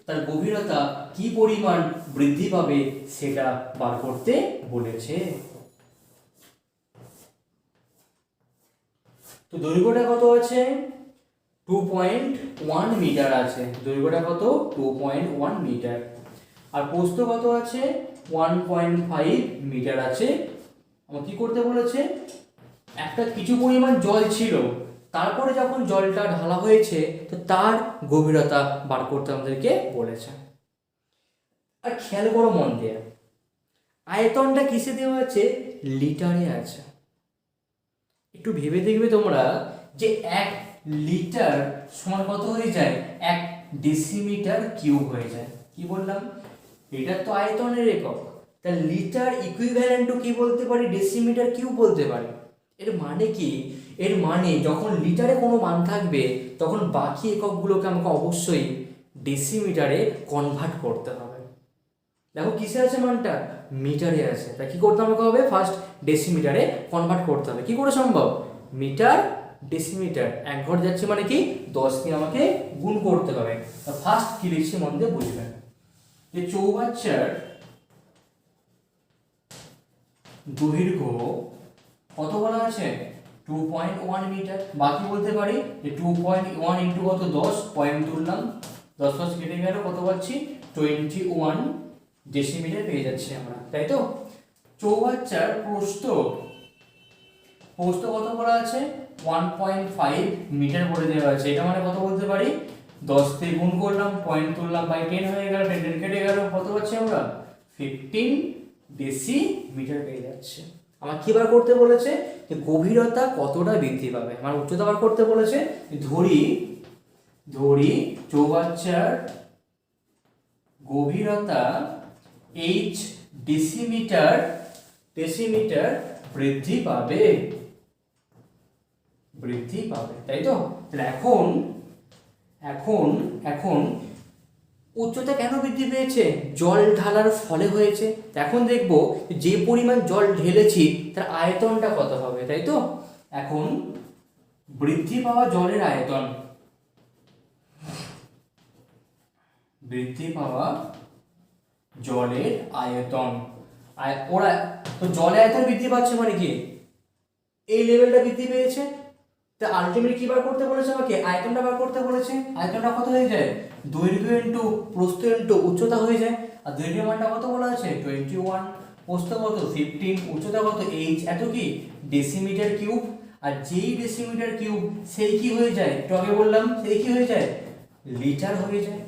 তার গভীরতা কি পরিমাণ বৃদ্ধি পাবে সেটা বার করতে বলেছে। তো দৈর্ঘ্যটা কত আছে, 2.1 মিটার আছে, দৈর্ঘ্যটা কত 2.1 মিটার, আর প্রস্থ কত আছে 1.5 মিটার আছে। আমার কি করতে বলেছে, একটা কিছু পরিমাণ জল ছিল, তারপরে যখন জলটা ঢালা হয়েছে তো তার গভীরতা বার করতে আমাদেরকে বলেছে। আর খেয়াল করো মন দিয়ে, আয়তনটা কিসে দেওয়া আছে, লিটারে আছে। একটু ভেবে দেখবে তোমরা, যে 1 লিটার সমান কত হয়ে যায়, 1 ডেসিমিটার কিউব হয়ে যায়। কি বললাম, এটা তো আয়তনের একক, তা লিটার ইকুইভ্যালেন্ট টু কি বলতে পারি, ডেসিমিটার কিউব বলতে পারি। এর মানে কি, এর মানে যখন লিটারে কোনো মান থাকবে তখন বাকি এককগুলোকে আমাকে অবশ্যই ডেসিমিটারে কনভার্ট করতে হবে। দেখো কিসে আছে মানটা, মিটারে আছে, তাই কি করতে আমাকে হবে, ফার্স্ট ডেসিমিটারে কনভার্ট করতে হবে। কি করে সম্ভব, মিটার ডেসিমিটার, এক ঘর যাচ্ছে মানে কি 10 দিয়ে আমাকে গুণ করতে হবে। ফার্স্ট কি লিখছি মন দিয়ে বুঝবেন, যে চৌবাচ্চার দৈর্ঘ্য কত বলা আছে, 2.1 মিটার, বাকি বলতে পারি যে 2.1 ইন্টু কত 10, পয়েন্ট তুললাম, 10 10 কেটে গেল, কত পাচ্ছি 21 ডেসিমিটার পেয়ে যাচ্ছি আমরা, তাই তো। চৌবাচ্চার প্রস্থ কত বলা আছে, 1.5 মিটার বলে দেওয়া আছে, এটা মানে কত বলতে পারি, 10 দিয়ে গুণ করলাম, পয়েন্ট তুললাম, বাই 10 হয়ে গেল, 10 কেটে গেল, কত পাচ্ছি আমরা 15 ডেসিমিটার পেয়ে যাচ্ছে। আমার কি বার করতে বলেছে, যে গভীরতা কতটা বৃদ্ধি পাবে, আমার উচ্চতা বার করতে বলেছে। ধরি চৌবাচ্চার গভীরতা h ডেসিমিটার বৃদ্ধি পাবে, তাই তো। তাহলে এখন উচ্চতা কেন বৃদ্ধি পেয়েছে, জল ঢালার ফলে হয়েছে। এখন দেখব যে পরিমাণ জল ঢেলেছি তার আয়তনটা কত হবে, তাই তো। এখন বৃদ্ধি পাওয়া জলের আয়তন, ওরা তো জলের আয়তন বৃদ্ধি পাচ্ছে মানে কি, এই লেভেলটা বৃদ্ধি পেয়েছে। তা আলটিমেটলি কি বার করতে বলেছে আমাকে, আয়তনটা বার করতে বলেছে। আয়তনটা কত হয়ে যায়, দৈর্ঘ্য ইনটু প্রস্থ ইনটু উচ্চতা হয়ে যায়। আর দৈর্ঘ্যের মানটা কত বলা আছে 21, প্রস্থ কত 15, উচ্চতা কত h, এত কি ডেসিমিটার কিউব। আর যেই ডেসিমিটার কিউব সেই কি হয়ে যায়, একটু আগে বললাম, সেই কি হয়ে যায় লিটার হয়ে যায়,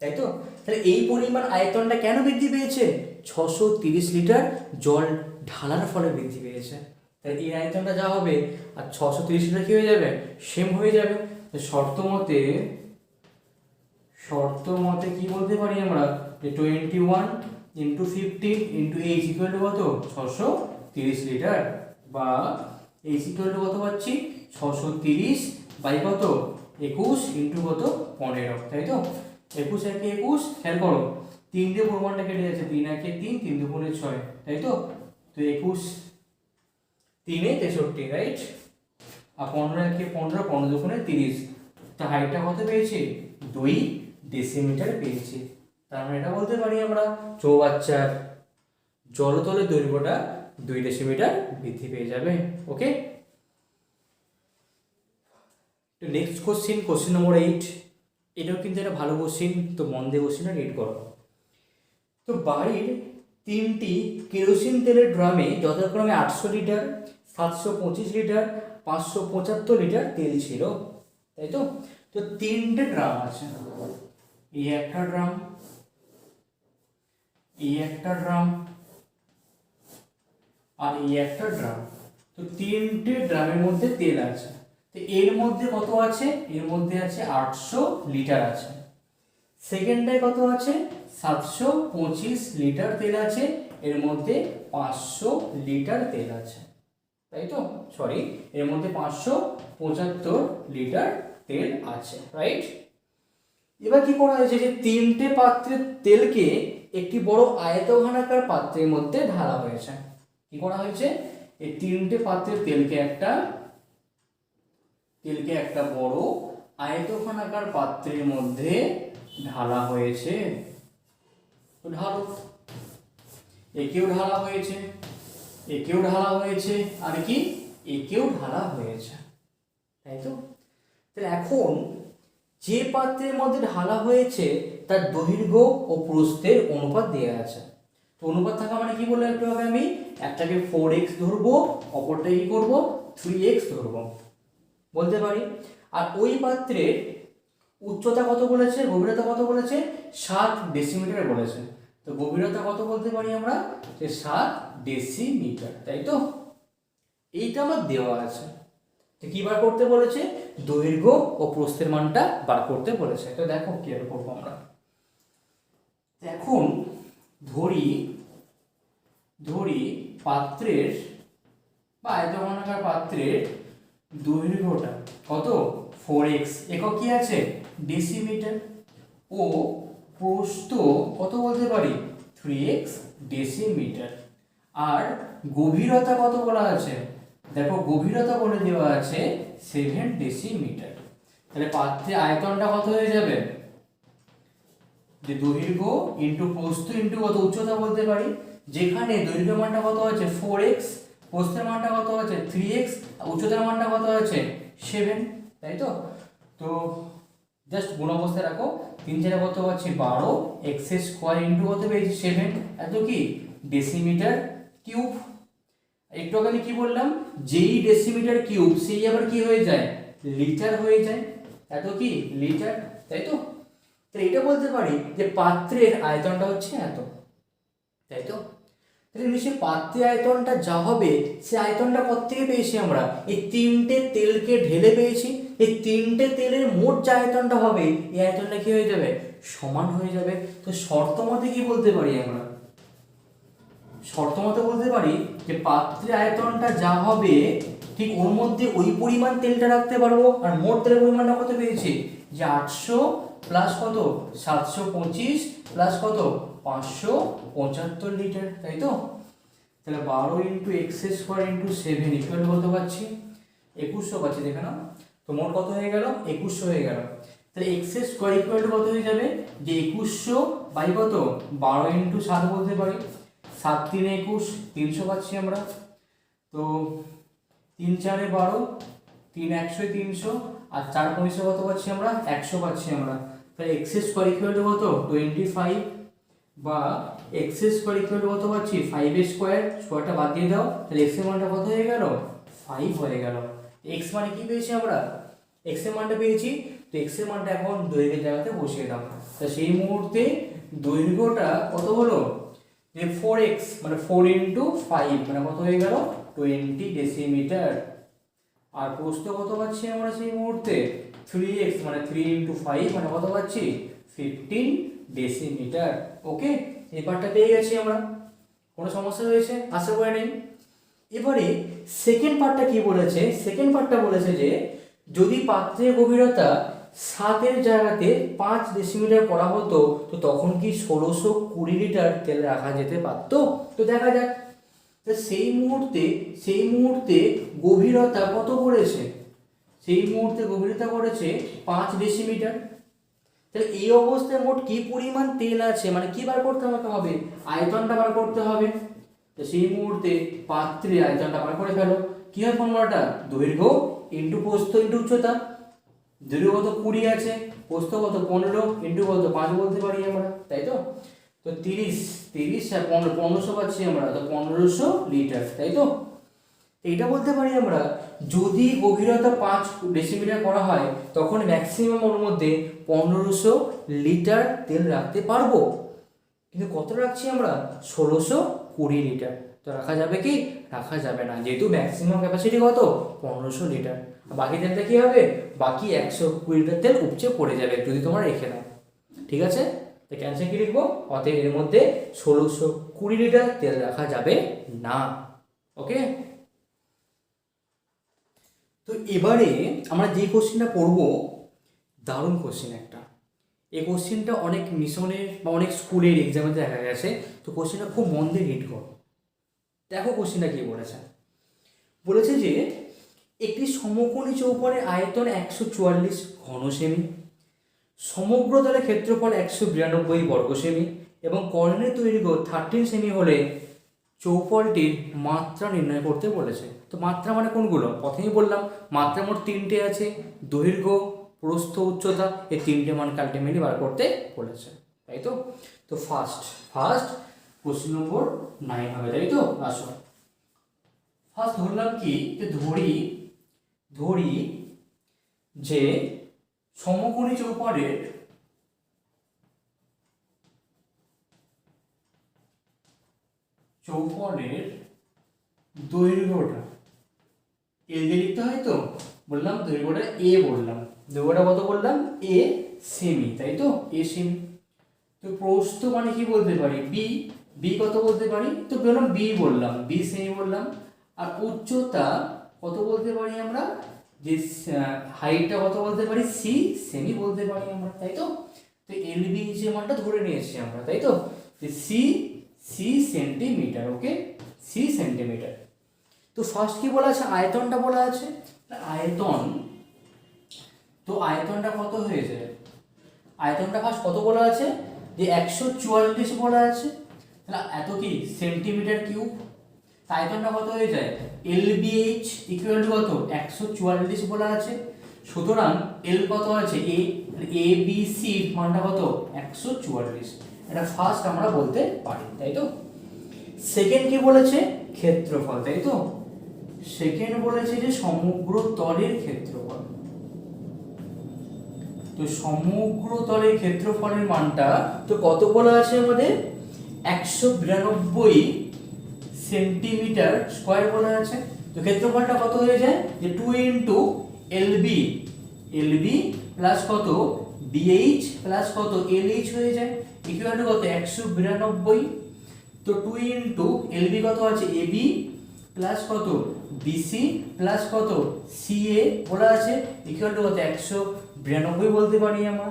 তাই তো। তাহলে এই পরিমাণ আয়তনটা কেন বৃদ্ধি পেয়েছে, 630 লিটার জল ঢালার ফলে বৃদ্ধি পেয়েছে। তাহলে এই আয়তনটা যা হবে আর 630 লিটার কি হয়ে যাবে, সেম হয়ে যাবে। শর্ত মতে কি বলতে পারি আমরা, যে 21 into 15 into H equal to কত 630 লিটার, বা এইচ ইকুয়াল টু কত পাচ্ছি 630 বাই কত 21 ইন্টু কত 15, তাই তো। 21 একে 21, খেয়াল করো 3 দিয়ে প্রমাণটা কেটে যাচ্ছে, 3 একে 3, 3 দুগুণে 6, তাই তো। তো 21 3 এ 63, রাইট। আর 15 একে 15, 15 দুগুণে 30, তো হাইটটা কত পেয়েছি 2 ডেসিমিটার পেয়েছি। তার মানে এটা বলতে পারি আমরা চৌবাচ্চার জলতলের দৈর্ঘ্যটা 2 ডেসিমিটার বৃদ্ধি পেয়ে যাবে। ওকে, তো নেক্সট কোশ্চেন নম্বর 8। এটাও কিন্তু একটা ভালো কোশ্চেন, তো মন দিয়ে কোশ্চেনটা রিড করো। তো বাড়ির 3টি কেরোসিন তেলের ড্রামে যথাক্রমে 800 লিটার, 725 লিটার, 575 লিটার তেল ছিল, তাই তো। তো 3টে ড্রাম আছে, এই একটা ড্রাম, এই একটা ড্রাম, আর এই একটা ড্রাম। তো 3টে ড্রামের মধ্যে তেল আছে। তো এর মধ্যে কত আছে, এর মধ্যে আছে 800 লিটার আছে। সেকেন্ডটায় কত আছে 725 লিটার তেল আছে, এর মধ্যে 500 লিটার তেল আছে, তাই তো। সরি, এর মধ্যে 575 লিটার তেল আছে, রাইট। এবার কি করা হয়েছে, যে 3টে পাত্রের তেলকে একটি বড় আয়তঘনাকার পাত্রের মধ্যে ঢালা হয়েছে। কি করা হয়েছে, এই 3টে পাত্রের তেলকে একটা বড় আয়তঘনাকার পাত্রের মধ্যে ঢালা হয়েছে। তো ঢালো, একেও ঢালা হয়েছে, একেও ঢালা হয়েছে, আর কি একেও ঢালা হয়েছে, তাই তো। তাহলে এখন যে পাত্রের মধ্যে ঢালা হয়েছে তার দৈর্ঘ্য ও প্রস্থের অনুপাত দেওয়া আছে। তো অনুপাত থাকা মানে কি বললাম একটু আগে, আমি একটাকে 4x ধরবো, অপরটাকে কি করবো 3x ধরবো, বলতে পারি। আর ওই পাত্রের উচ্চতা কত বলেছে, গভীরতা কত বলেছে 7 ডেসিমিটার বলেছে। তো গভীরতা কত বলতে পারি আমরা, যে 7 ডেসিমিটার, তাই তো। এইটা আমার দেওয়া আছে। তো কি বার করতে বলেছে, দৈর্ঘ্য ও প্রস্থের মানটা বার করতে বলেছে। তো দেখো কি করবো আমরা, এখন ধরি পাত্রের বা আয়তঘনাকার পাত্রের দৈর্ঘ্যটা কত 4x, একক কি আছে ডেসিমিটার, ও প্রস্থ কত বলতে পারি 3x ডেসিমিটার। আর গভীরতা কত বলা আছে, দেখো গভীরতা বলে দেওয়া আছে 7 ডেসিমিটার। তাহলে পাত্রের আয়তনটা কত হয়ে যাবে, যে দৈর্ঘ্য ইনটু প্রস্থ ইনটু কত উচ্চতা বলতে পারি, যেখানে দৈর্ঘ্য মানটা কত আছে 4x, প্রস্থের মানটা কত আছে 3x, উচ্চতার মানটা কত আছে 7, তাই তো। তো জাস্ট গুণ অবস্থায় রাখো, 3 4 কত পাচ্ছি 12, x স্কয়ার ইনটু কত পেয়েছি 7, এত কি ডেসিমিটার কিউব। একটু আগে আমি কি বললাম, যেই ডেসিমিটার কিউব সেই আবার কি হয়ে যায় লিটার হয়ে যায়, এত কি লিটার। তাই তো? তাহলে এটা বলতে পারি যে পাত্রের আয়তনটা হচ্ছে এত, তাই তো? তাহলে নিশ্চয়ই পাত্রের আয়তনটা যা হবে সে আয়তনটা কোত্থেকে পেয়েছি আমরা? এই তিনটে তেলকে ঢেলে পেয়েছি। এই তিনটে তেলের মোট যে আয়তনটা হবে এই আয়তনটা কি হয়ে যাবে? সমান হয়ে যাবে। তো শর্ত মতে কি বলতে পারি আমরা? শর্ত মতে বলতে পারি যে পাত্রের আয়তনটা যা হবে ঠিক ওর মধ্যে ওই পরিমাণ তেলটা রাখতে পারবো। আর মোট তেলের পরিমাণটা কত পেয়েছি? যে 800 প্লাস কত 725 প্লাস কত 575 লিটার, তাই তো? তাহলে 12 into x square into 7 equal কত পাচ্ছি? 2100 পাচ্ছি, দেখে নাও। তো মোট কত হয়ে গেল? 2100 হয়ে গেল। তাহলে এক্স স্কোয়ার ইকুয়াল কত হয়ে যাবে? যে 2100 বাই কত 12 ইন্টু 7 বলতে পারি। 7 3 21 300 পাচ্ছি আমরা। তো 3 4 12 3 100 300 আর 4 15 কত পাচ্ছি আমরা? 100 পাচ্ছি আমরা। তাহলে এক্স স্কোয়ার ইকুয়াল কত 25 বা এক্স স্কোয়ার ইকুয়াল কত পাচ্ছি? 5 স্কোয়ার, স্কোয়ারটা বাদ দিয়ে দাও। তাহলে এক্স এর মানটা কত হয়ে গেল? 5 হয়ে গেল। এক্স মানে কি পেয়েছি আমরা? এক্স এর মানটা পেয়েছি। তো এক্স এর মানটা এখন দৈর্ঘ্যের জায়গাতে বসিয়ে দাও। তো সেই মুহূর্তে দৈর্ঘ্যটা কত হলো? যে 4x মানে 4 ইন্টু 5 মানে কত হয়ে গেল? 20 ডেসিমিটার। আর প্রস্থ কত পাচ্ছি আমরা সেই মুহূর্তে? 3x মানে 3 ইন্টু 5 মানে কত পাচ্ছি? 15 ডেসিমিটার। ওকে, এই পার্টটা পেয়ে গেছি আমরা। কোনো সমস্যা হয়েছে? আশা করি নেই। এবারে সেকেন্ড পার্টটা কি বলেছে? সেকেন্ড পার্টটা বলেছে যে যদি পাত্রের গভীরতা 7 এর জায়গাতে 5 ডেসিমিটার করা হতো তো তখন কি 1620 লিটার তেল রাখা যেতে পারতো? তো দেখা যাক। তো সেই মুহূর্তে গভীরতা কত করেছে? সেই মুহূর্তে গভীরতা করেছে 5 ডেসিমিটার। তাহলে এই অবস্থায় মোট কি পরিমাণ তেল আছে মানে কি বার করতে হবে? আয়তনটা বার করতে হবে। তো সেই মুহূর্তে পাত্রে আয়তনটা বার করে ফেলো। কি হয় ফর্মুলাটা? দৈর্ঘ্য ইন্টু প্রস্থ ইন্টু উচ্চতা। দৈর্ঘ্য কত 20 আছে, প্রস্থ কত 15 ইন্টু কত 5 বলতে পারি আমরা, তাই তো? তো 30 আর 1500 পাচ্ছি আমরা। তো 1500 লিটার, তাই তো? এটা বলতে পারি আমরা যদি গভীরতা 5 ডেসিমিটার করা হয় তখন ম্যাক্সিমাম ওর মধ্যে 1500 লিটার তেল রাখতে পারবো। কিন্তু কত রাখছি আমরা? 1620 লিটার। তো রাখা যাবে কি? রাখা যাবে না, যেহেতু ম্যাক্সিমাম ক্যাপাসিটি কত 1500 লিটার। বাকি তেলটা কি হবে? বাকি 120 লিটার তেল উপচে পড়ে যাবে যদি তোমরা রেখে দাও। ঠিক আছে, তো ক্যান্সেল কি লিখবো? অতএব এর মধ্যে 1620 লিটার তেল রাখা যাবে না। ওকে, তো এবারে আমরা যে কোশ্চেনটা পড়বো দারুণ কোশ্চেন একটা। এই কোশ্চেনটা অনেক মিশনের বা অনেক স্কুলের এক্সামে দেখা গেছে। তো কোশ্চেনটা খুব মন দিয়ে রিড করো। দেখো কোশ্চেনটা কি বলেছে। বলেছে যে একটি সমকোণী চৌকোণের আয়তন 144 ঘন সেমি, সমগ্র তলের ক্ষেত্রফল 192 বর্গ সেমি এবং কর্ণের দৈর্ঘ্য 13 সেমি হলে চৌপলটির মাত্রা নির্ণয় করতে বলেছে। তো মাত্রা মানে কোনগুলো? প্রথমেই বললাম মাত্রা মোট 3টে আছে, দৈর্ঘ্য, প্রস্থ, উচ্চতা। এই 3টে মান আলটিমেটলি বার করতে বলেছে, তাই তো? তো ফার্স্ট কোশ্চেন নম্বর 9 হবে, তাই তো? আসো ফার্স্ট ধরলাম কি যে ধরি যে সমকোণী চৌপাড়ের দৈর্ঘ্যটা এল দিয়ে লিখতে হয়। তো বললাম দৈর্ঘ্যটা এ, বললাম দৈর্ঘ্যটা কত বললাম? এ সেমি, তাই তো? এ সেমি। তো প্রস্থ মানে কি বলতে পারি? বি কত বলতে পারি? তো বললাম বি, বললাম বি সেমি বললাম। আর উচ্চতা কত বলতে পারি আমরা? যে হাইটটা কত বলতে পারি? সি সেমি বলতে পারি আমরা, তাই তো? তো এল বি যে মানটা ধরে নিয়েছি আমরা, তাই তো? যে সি সেন্টিমিটার। ওকে, সি সেন্টিমিটার। তো ফার্স্ট কি বলা আছে? আয়তনটা বলা আছে। আয়তন, তো আয়তনটা কত হয়েছে? আয়তনটা ফার্স্ট কত বলা আছে? যে 144 বলা আছে। তাহলে এত কি সেন্টিমিটার কিউব। আয়তনটা কত হয়ে যায়? LBH ইকুয়াল টু কত? 144 বলা আছে। সুতরাং এল কত আছে? এ বি সি মানটা কত? 144। এটা ফার্স্ট আমরা বলতে পারি, তাই তো? সেকেন্ড কি বলেছে? ক্ষেত্রফল, তাই তো? সেকেন্ড বলেছে যে সমগ্র তলের ক্ষেত্রফল। তো সমগ্র তলের ক্ষেত্রফলের মানটা তো কত বলা আছে আমাদের 192 সেন্টিমিটার স্কয়ার বলা আছে। তো ক্ষেত্রফলটা কত হয়ে যায় যে 2 ইনটু এলবি এলবি প্লাস কত বিএইচ প্লাস কত এলএইচ হয়ে যায় ইকুয়াল টু কত 192। তো 2 ইনটু এলবি কত আছে এবি প্লাস কত বিসি প্লাস কত সিএ বলা আছে ইকুয়াল টু কত 192 বলতে পারি আমরা।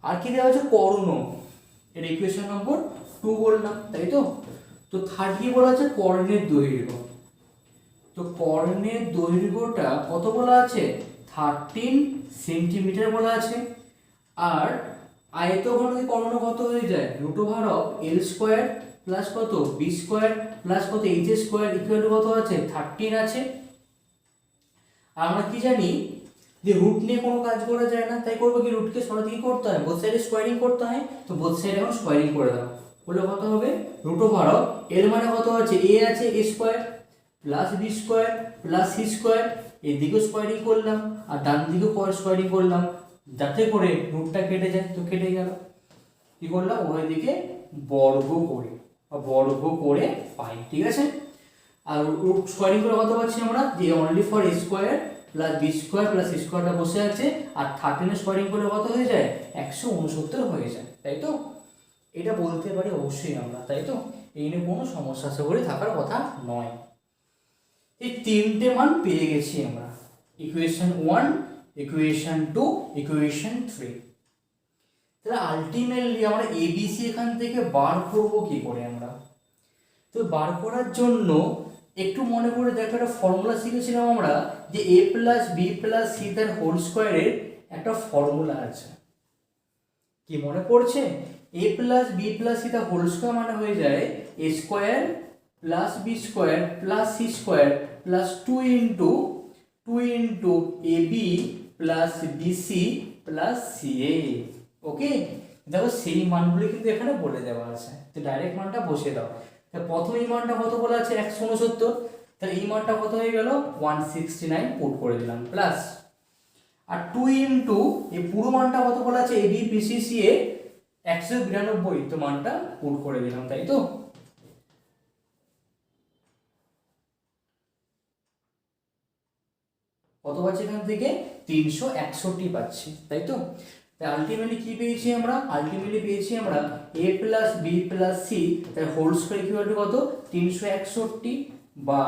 আর কি দেওয়া আছে কর্ণ, এর ইকুয়েশন নম্বর 2 বললাম, তাই তো। তো থার্ড কি বলা আছে কর্ণের দৈর্ঘ্য। তো কর্ণের দৈর্ঘ্যটা কত বলা আছে 13 সেন্টিমিটার বলা আছে। আর আয়তঘনকে কর্ণ কত হয়ে যায় √l স্কয়ার প্লাস কত b স্কয়ার প্লাস কত h স্কয়ার ইকুয়াল টু কত আছে 13 আছে। আর আমরা কি জানি যে রুট নিয়ে কোনো কাজ করা যায় না, তাই করবো কি রুটকে সরাতে কি করতে হয় বোথ সাইডে স্কোয়ারিং করতে হয়। তো বোথ সাইডে এখন স্কোয়ারিং করে দাও, বলে কত হবে √l মানে কত আছে a আছে a square plus b square plus c square, এদিকেও স্কোয়ারিং করলাম আর ডান দিকেও স্কোয়ারিং করলাম যাতে করে রুটটা কেটে যায়। তো কেটে গেল, কি করলাম উভয় দিকে বর্গ করে পাই, ঠিক আছে। আর রুট স্কোয়ারিং করে কত পাচ্ছি আমরা যে only for a square plus b square plus c স্কয়ারটা বসে আছে আর 13 স্কোয়ারিং করলে কত হয়ে যায় 169 হয়ে যায়, তাই তো। এটা বলতে পারি অবশ্যই আমরা, তাই তো। এই নিয়ে কোনো সমস্যা আশা করি থাকার কথা নয়। এই তিনটে মান পেয়ে গেছি আমরা, ইকুয়েশন 1 ইকুয়েশন 2 ইকুয়েশন 3। তাহলে আলটিমেটলি আমরা এবিসি এখান থেকে বার করব কি করে আমরা। তো বার করার জন্য একটু মনে করে দেখো একটা ফর্মুলা শিখেছিলাম আমরা যে a plus B plus C তার হোল স্কোয়ারের একটা ফর্মুলা আছে, কি মনে পড়ছে a plus B plus C তার হোল স্কোয়ার মানে হয়ে যায় a square plus b square plus c square plus 2 into a b plus bc plus ca. Okay, দেখো সেই মানগুলি কিন্তু এখানে বলে দেওয়া আছে, তো ডাইরেক্ট মানটা বসিয়ে দাও। প্রথম এই মানটা কত বলা আছে 169, তাহলে এই মানটা কত হয়ে গেল 169 পুট করে দিলাম প্লাস আর 2 ইনটু এই পুরো মানটা কত বলা আছে এবি বিসি সিএ 192, তো মানটা পুট করে দিলাম, তাই তো। কত পাচ্ছি এখান থেকে 361 পাচ্ছি, তাই তো। আলটিমেটলি কি পেয়েছি আমরা পেয়েছি আমরা a plus B plus C তার হোল স্কয়ার ইকুয়াল টু কত 361, বা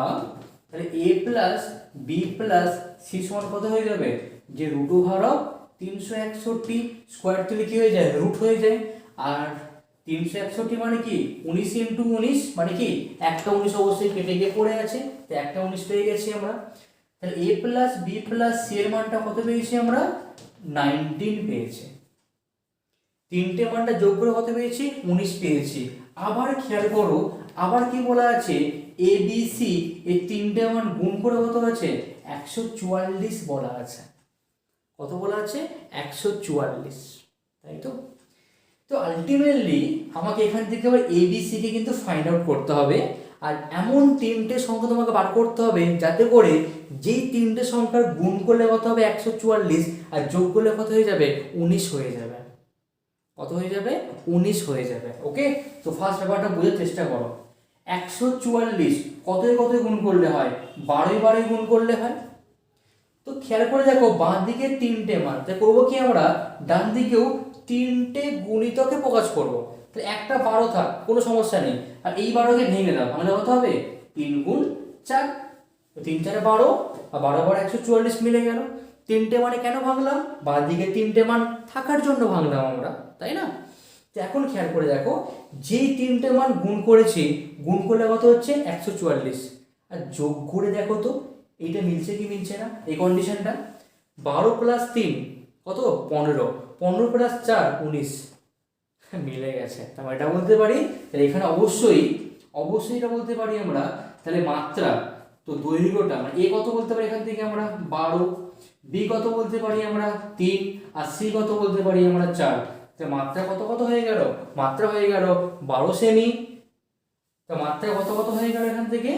তাহলে a plus B plus C সমান কত হয়ে যাবে যে √361 স্কয়ার তুলে কি হয়ে যায় রুট হয়ে যায়। আর 361 মানে কি 19 ইন্টু 19 মানে কি একটা 19 অবশ্যই কেটে গিয়ে পড়ে আছে, তো একটা 19 পেয়ে গেছি আমরা। তাহলে a plus B plus C এর মানটা কত পেয়েছি আমরা 19 পেয়েছি। তিনটে মানটা যোগ করে কত পেয়েছি 19 পেয়েছি। আবার খেয়াল করো আবার কি বলা আছে এ বি সি এই তিনটে মান গুণ করে কত আছে 144 বলা আছে। কত বলা আছে 144, তাই তো। তো আলটিমেটলি আমাকে এখান থেকে আবার এ বি সি কে কিন্তু ফাইন্ড আউট করতে হবে। আর এমন তিনটে সংখ্যা তোমাকে বার করতে হবে যাতে করে যেই তিনটে সংখ্যার গুণ করলে কত হবে 144 আর যোগ করলে কত হয়ে যাবে 19 হয়ে যাবে। কত হয়ে যাবে 19 হয়ে যাবে। ওকে, তো ফার্স্ট ব্যাপারটা বোঝার চেষ্টা করো। 144 কতই গুণ করলে হয় 12 গুণ করলে হয়। তো খেয়াল করে দেখো বাঁ দিকে তিনটে মান, তাই করবো কি আমরা ডান দিকেও তিনটে গুণিতকে প্রকাশ করব। তাহলে একটা 12 থাক কোনো সমস্যা নেই, আর এই 12কে ভেঙে দাও, ভাঙলে কত হবে 3 গুণ 4, 3 4 12 আর 12 12 144 মিলে গেল। তিনটে মানে কেন ভাঙলাম বাঁ দিকে তিনটে মান থাকার জন্য ভাঙলাম আমরা, তাই না। তো এখন খেয়াল করে দেখো যেই তিনটে মান গুণ করেছি গুণ করলে কত হচ্ছে 144, আর যোগ করে দেখো তো এইটা মিলছে কি মিলছে না। এই কন্ডিশনটা 12 প্লাস 3 কত 15, 15 প্লাস 4 19 মিলে গেছে। তাহলে এটা বলতে পারি তাহলে এখানে অবশ্যই এটা বলতে পারি আমরা তাহলে মাত্রা। তো দৈর্ঘ্যটা মানে এ কত বলতে পারি এখান থেকে আমরা 12, বি কত বলতে পারি আমরা 3 আর সি কত বলতে পারি আমরা 4। তো মাত্রা কত হয়ে গেল মাত্রা হয়ে গেল 12 সেমি। তো মাত্রা কত হয়ে গেল এখান থেকে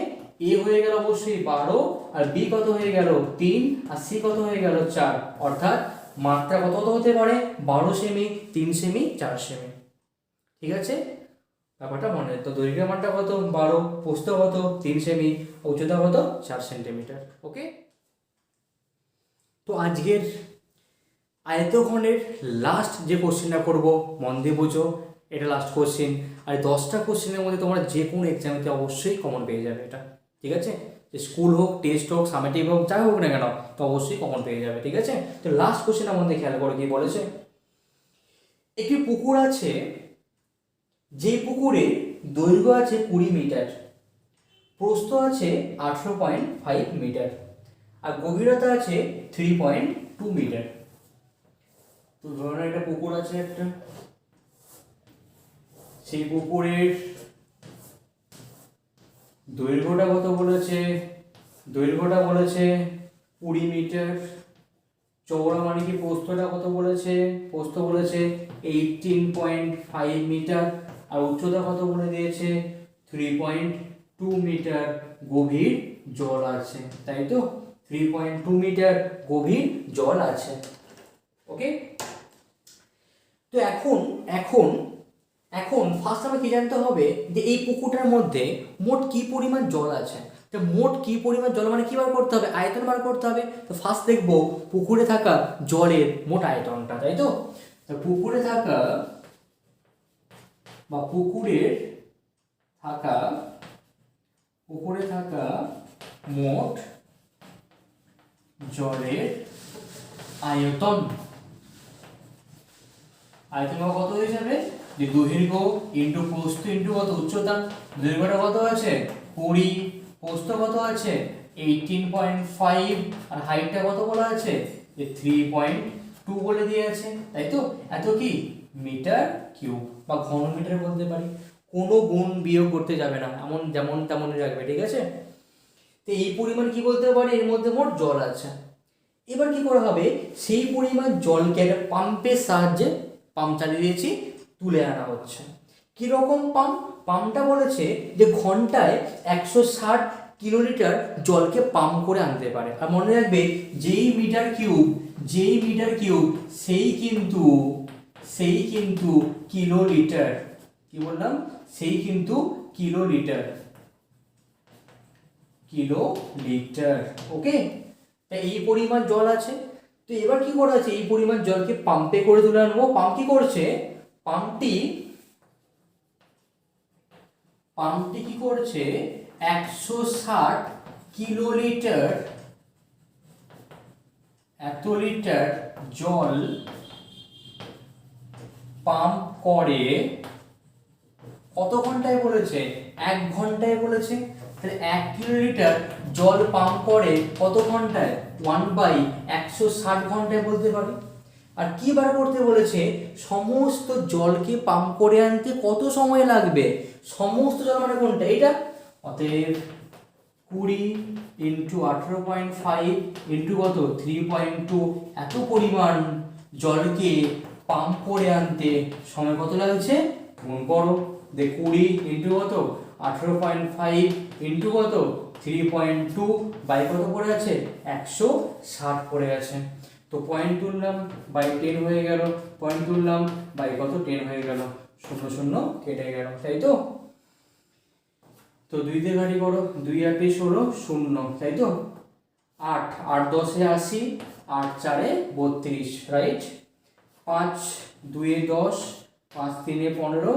এ হয়ে গেল অবশ্যই 12 আর বি কত হয়ে গেল 3 আর সি কত হয়ে গেল 4, অর্থাৎ মাত্রা কত কত হতে পারে, 12 সেমি, 3 সেমি, 4 সেমি। ঠিক আছে, ব্যাপারটা মনে। তো দৈর্ঘ্যের মানটা কত, 12, প্রস্থ কত, 3 সেমি, উচ্চতা কত, 4 সেন্টিমিটার। ওকে, তো আজকের আয়তঘনের লাস্ট যে কোশ্চেনটা করব, মন দিয়ে বুঝো, এটা লাস্ট কোশ্চেন। আর 10টা কোশ্চেনের মধ্যে তোমরা যে কোনো এক্সামেতে অবশ্যই কমন পেয়ে যাবে এটা। ঠিক আছে, স্কুল হোক, টেস্ট হোক, সামেটিভ হোক, যাই হোক না কেন, তো অবশ্যই কমন পেয়ে যাবে। ঠিক আছে, তো লাস্ট কোশ্চেনের মধ্যে খেয়াল করো কি বলেছে। একটি পুকুর আছে, যে পুকুরে দৈর্ঘ্য আছে 20 মিটার, প্রস্থ আছে 18.5 মিটার, আর গভীরতা আছে 3.2 মিটার। তো ধরুন একটা পুকুর আছে একটা, সেই পুকুরের দৈর্ঘ্যটা কত বলেছে, দৈর্ঘ্যটা বলেছে 20 মিটার, চওড়া মানে কি প্রস্থটা কত বলেছে, প্রস্থ বলেছে 18.5 মিটার, আর উচ্চতা কত বলে দিয়েছে 3.2 মিটার, গভীর জল আছে, তাই তো 3.2 মিটার গভীর জল আছে। ওকে, তো এখন এখন এখন ফার্স্ট আমরা কি জানতে হবে যে এই পুকুরটার মধ্যে মোট কি পরিমাণ জল আছে। তো মোট কি পরিমাণ জল মানে কি বার করতে হবে, আয়তন বার করতে হবে। তো ফার্স্ট দেখবো পুকুরে থাকা জলের মোট আয়তনটা, তাই তো। পুকুরে থাকা বা পুকুরে থাকা মোট জলের আয়তন, আয়তন কত হয়ে যাবে, যে দৈর্ঘ্য ইন্টু প্রস্থ ইন্টু কত উচ্চতা। দৈর্ঘ্যটা কত আছে 20, প্রস্থ কত আছে 18.5, আর হাইটটা কত বলা আছে যে 3.2 বলে দিয়ে আছে, তাই তো। এত কি মিটার কিউব বা ঘন মিটার বলতে পারি, কোনো গুণ বিয়োগ করতে যাবে না, এমন যেমন তেমনই রাখবে। ঠিক আছে, তো এই পরিমাণ কি বলতে পারি, এর মধ্যে মোট জল আছে। এবার কি করা হবে, সেই পরিমাণ জলকে একটা পাম্পের সাহায্যে, পাম্প চালিয়ে দিয়েছি, তুলে আনা হচ্ছে। কিরকম পাম্প, পাম্পটা বলেছে যে ঘন্টায় 160 কিলোলিটার জলকে পাম্প করে আনতে পারে। আর মনে রাখবে যেই মিটার কিউব সেই কিন্তু কিলোলিটার, কি বললাম, সেই কিন্তু কিলোলিটার। ওকে, তা এই পরিমাণ জল আছে। তো এবার কি করা আছে, এই পরিমাণ জলকে পাম্পে করে তুলে আনবো। পাম্প কি করছে, পাম্পটি কি করছে 160 কিলোলিটার, এত লিটার জল পাম্প করে কত ঘন্টায় বলেছে, 1 ঘন্টায় বলেছে। তাহলে 1 কিলোলিটার জল পাম্প করে কত ঘন্টায়, 1/160 ঘন্টায় বলতে পারি। আর কি বার করতে বলেছে, সমস্ত জলকে পাম্প করে আনতে কত সময় লাগবে, সমস্ত জল মানে কোনটা, এটা। অতএব 20 ইন্টু 18.5 ইন্টু কত 3.2, এত পরিমাণ জলকে পাম্প করে আনতে সময় কত লাগছে, গুণ করো। 20 ইন্টু কত 18.5 ইন্টু কত 3.2 বাই কত পড়ে আছে 160 পড়ে আছে। তো পয়েন্ট তুললাম বাই 10 হয়ে গেল, পয়েন্ট তুললাম বাই কত 10 হয়ে গেল, 0 0 কেটে গেল, তাই তো। তো 2 দিয়ে ভারী করো, 2 8 16 0, তাই তো। 8 8 10 80, 8 4 32, রাইট। 5 2 10, 5 3 15,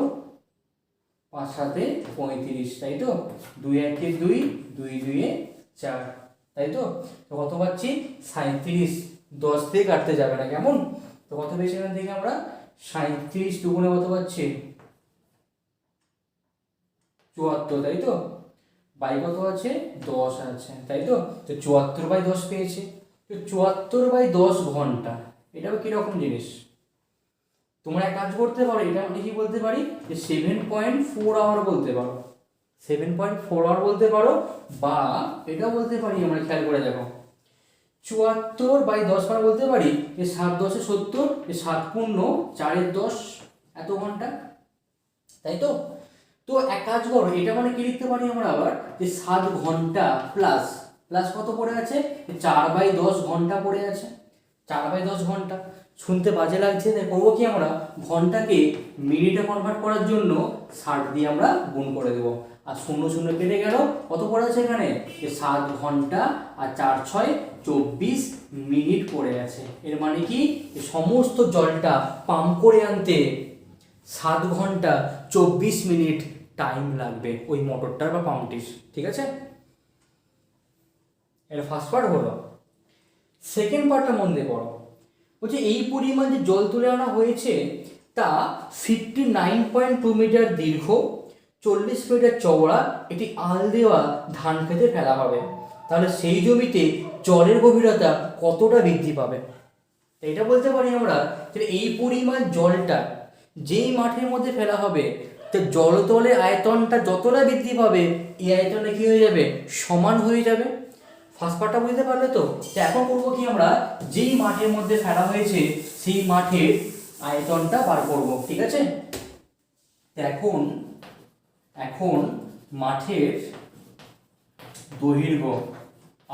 5 7 35, তাই তো। 2 1 2, 2 2 4, তাই তো। তো কত পাচ্ছি 37, 10 দিয়ে কাটতে যাবে না, কেমন। তো কত পেয়েছি এখান থেকে আমরা, 37 দুগুণে কত পাচ্ছি 74, তাই তো। বাই কত আছে 10 আছে, তাই তো। তো 74/10 পেয়েছি। তো 74/10 ঘন্টা, এটা কিরকম জিনিস, তোমরা এক কাজ করতে পারো, এটা আমি কি বলতে পারি যে 7.4 আওয়ার বলতে পারো, 7.4 আওয়ার বলতে পারো, বা এটা বলতে পারি আমরা, খেয়াল করে দেখো 74/10 মানে বলতে পারি যে 7 10 70, 7 পূর্ণ 4 10, এত ঘন্টা, তাই তো। তো এক কাজ করো, এটা মানে কি লিখতে পারি আমরা আবার, যে 7 ঘন্টা প্লাস কত পড়ে আছে, 4/10 ঘন্টা পড়ে আছে। 4/10 ঘন্টা। শুনতে বাজে লাগছে, তাই করবো কি আমরা ঘন্টাকে মিনিটে কনভার্ট করার জন্য 60 দিয়ে আমরা গুণ করে দেবো। আর 0 0 কেটে গেল, কত পড়ে আছে এখানে, 7 ঘন্টা আর 4 6 24 মিনিট পড়ে আছে। এর মানে কি সমস্ত জলটা পাম্প করে আনতে 7 ঘন্টা 24 মিনিট টাইম লাগবে ওই মোটরটার বা পাম্পটির। ঠিক আছে, এটা ফার্স্ট পার্ট হলো। সেকেন্ড পার্টটা মন দিয়ে পড়ো। বলছে এই পরিমাণ যে জল তুলে আনা হয়েছে তা 59.2 মিটার দীর্ঘ, 40 মিটার চওড়া একটি আল দেওয়া ধান খেতে ফেলা হবে। তাহলে সেই জমিতে জলের গভীরতা কতটা বৃদ্ধি পাবে? এটা বলতে পারি আমরা যে এই পরিমাণ জলটা যেই মাঠের মধ্যে ফেলা হবে, তো জলতলের আয়তনটা যতটা বৃদ্ধি পাবে এই আয়তনটা কি হয়ে যাবে, সমান হয়ে যাবে। ফার্স্ট পার্টটা বুঝতে পারলে তো? এখন করবো কি আমরা যেই মাঠের মধ্যে ফেলা হয়েছে সেই মাঠের আয়তনটা বার করব। ঠিক আছে, এখন এখন মাঠের দৈর্ঘ্য,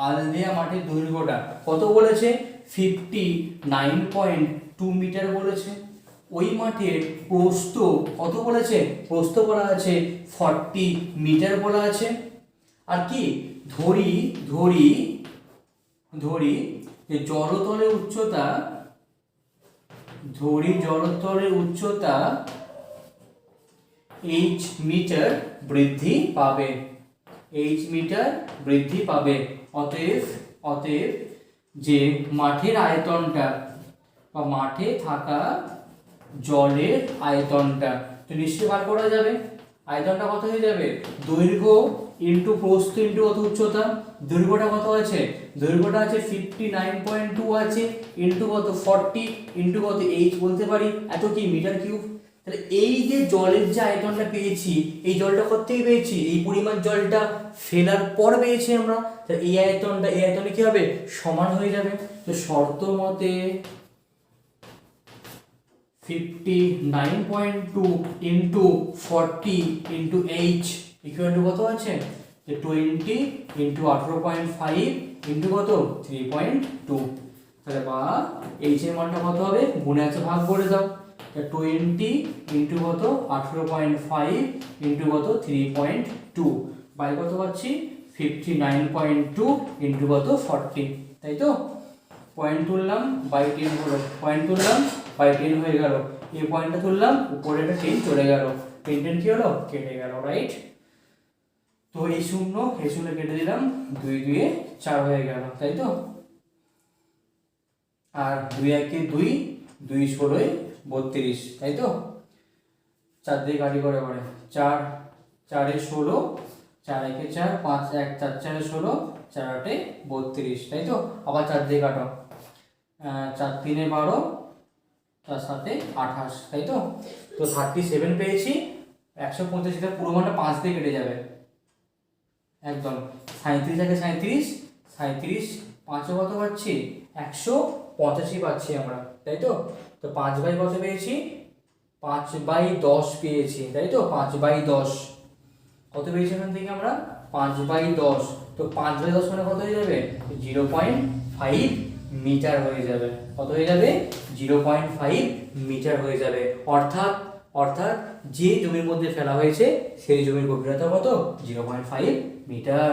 আলদিয়া মাঠের দৈর্ঘ্যটা কত বলেছে, 59.2 মিটার বলেছে। ওই মাঠের প্রস্থ কত বলেছে, প্রস্থ বলা আছে 40 মিটার বলা আছে। আর কি ধরি ধরি ধরি যে জলতলের উচ্চতা, ধরি জলতলের উচ্চতা h মিটার বৃদ্ধি পাবে, h মিটার বৃদ্ধি পাবে। অতএব অতএব যে মাঠের আয়তনটা বা মাঠে থাকা জলের আয়তনটা তো নিশ্চয়ই বার করা যাবে। আয়তনটা কত হয়ে যাবে, দৈর্ঘ্য ইন্টু প্রস্থ ইন্টু কত উচ্চতা, দৈর্ঘ্যটা কত আছে, দৈর্ঘ্যটা আছে 59.2 আছে ইন্টু কত 40 ইন্টু কত h বলতে পারি এত কি মিটার কিউব। তাহলে এই যে জলের যে আয়তনটা পেয়েছি, এই জলটা কত থেকে পেয়েছি, এই পরিমাণ জলটা ফেলার পর পেয়েছি আমরা। তাহলে এই আয়তনটা এই আয়তনে কি হবে, সমান হয়ে যাবে। তো শর্ত মতে 59.2 into 40 into h equal to কত আছে, 20 ইন্টু 18.5 ইন্টু কত 3.2। তাহলে বা h এর মানটা কত হবে, গুণে আছে ভাগ করে দাও। 20 ইন্টু কত 18.5 ইন্টু কত 3.2, বাই কত পাচ্ছি 59.2 ইন্টু কত 40, তাই তো। পয়েন্ট তুললাম বাই 10 হলো, পয়েন্ট তুললাম বাই 10 হয়ে গেল। এই পয়েন্টটা তুললাম, উপরে একটা 10 চলে গেল, 10 কি হলো, কেটে গেল, রাইট। তো এই শূন্য কেটে দিলাম, 2 2 4 হয়ে গেল, তাই তো। আর 2 1 2 2 16 32, তাই তো। 4 দিয়ে কাটি করে 4 4 এ 16, 4 1 এ 4, 5 1 4 4 এ 16, 4 8 এ 32, তাই তো। আবার 4 দিয়ে কাটো, 4 3 এ 12, 4 7 এ 28, তাই তো। তো 37 পেয়েছি। 135 এটা পুরো মানটা 5 দিয়ে কেটে যাবে একদম। 37 থেকে 37, 5 কত পাচ্ছি, 185 পাচ্ছি আমরা, তাই তো। তো 5 বাই কত পেয়েছি, 5/10 পেয়েছি, তাই তো। 5/10 কত পেয়েছি এখান থেকে আমরা, 5/10। তো 5/10 মানে কত হয়ে যাবে, 0.5 মিটার হয়ে যাবে। কত হয়ে যাবে, 0.5 মিটার হয়ে যাবে। অর্থাৎ অর্থাৎ যে জমির মধ্যে ফেলা হয়েছে সেই জমির গভীরতা কত, 0.5 মিটার।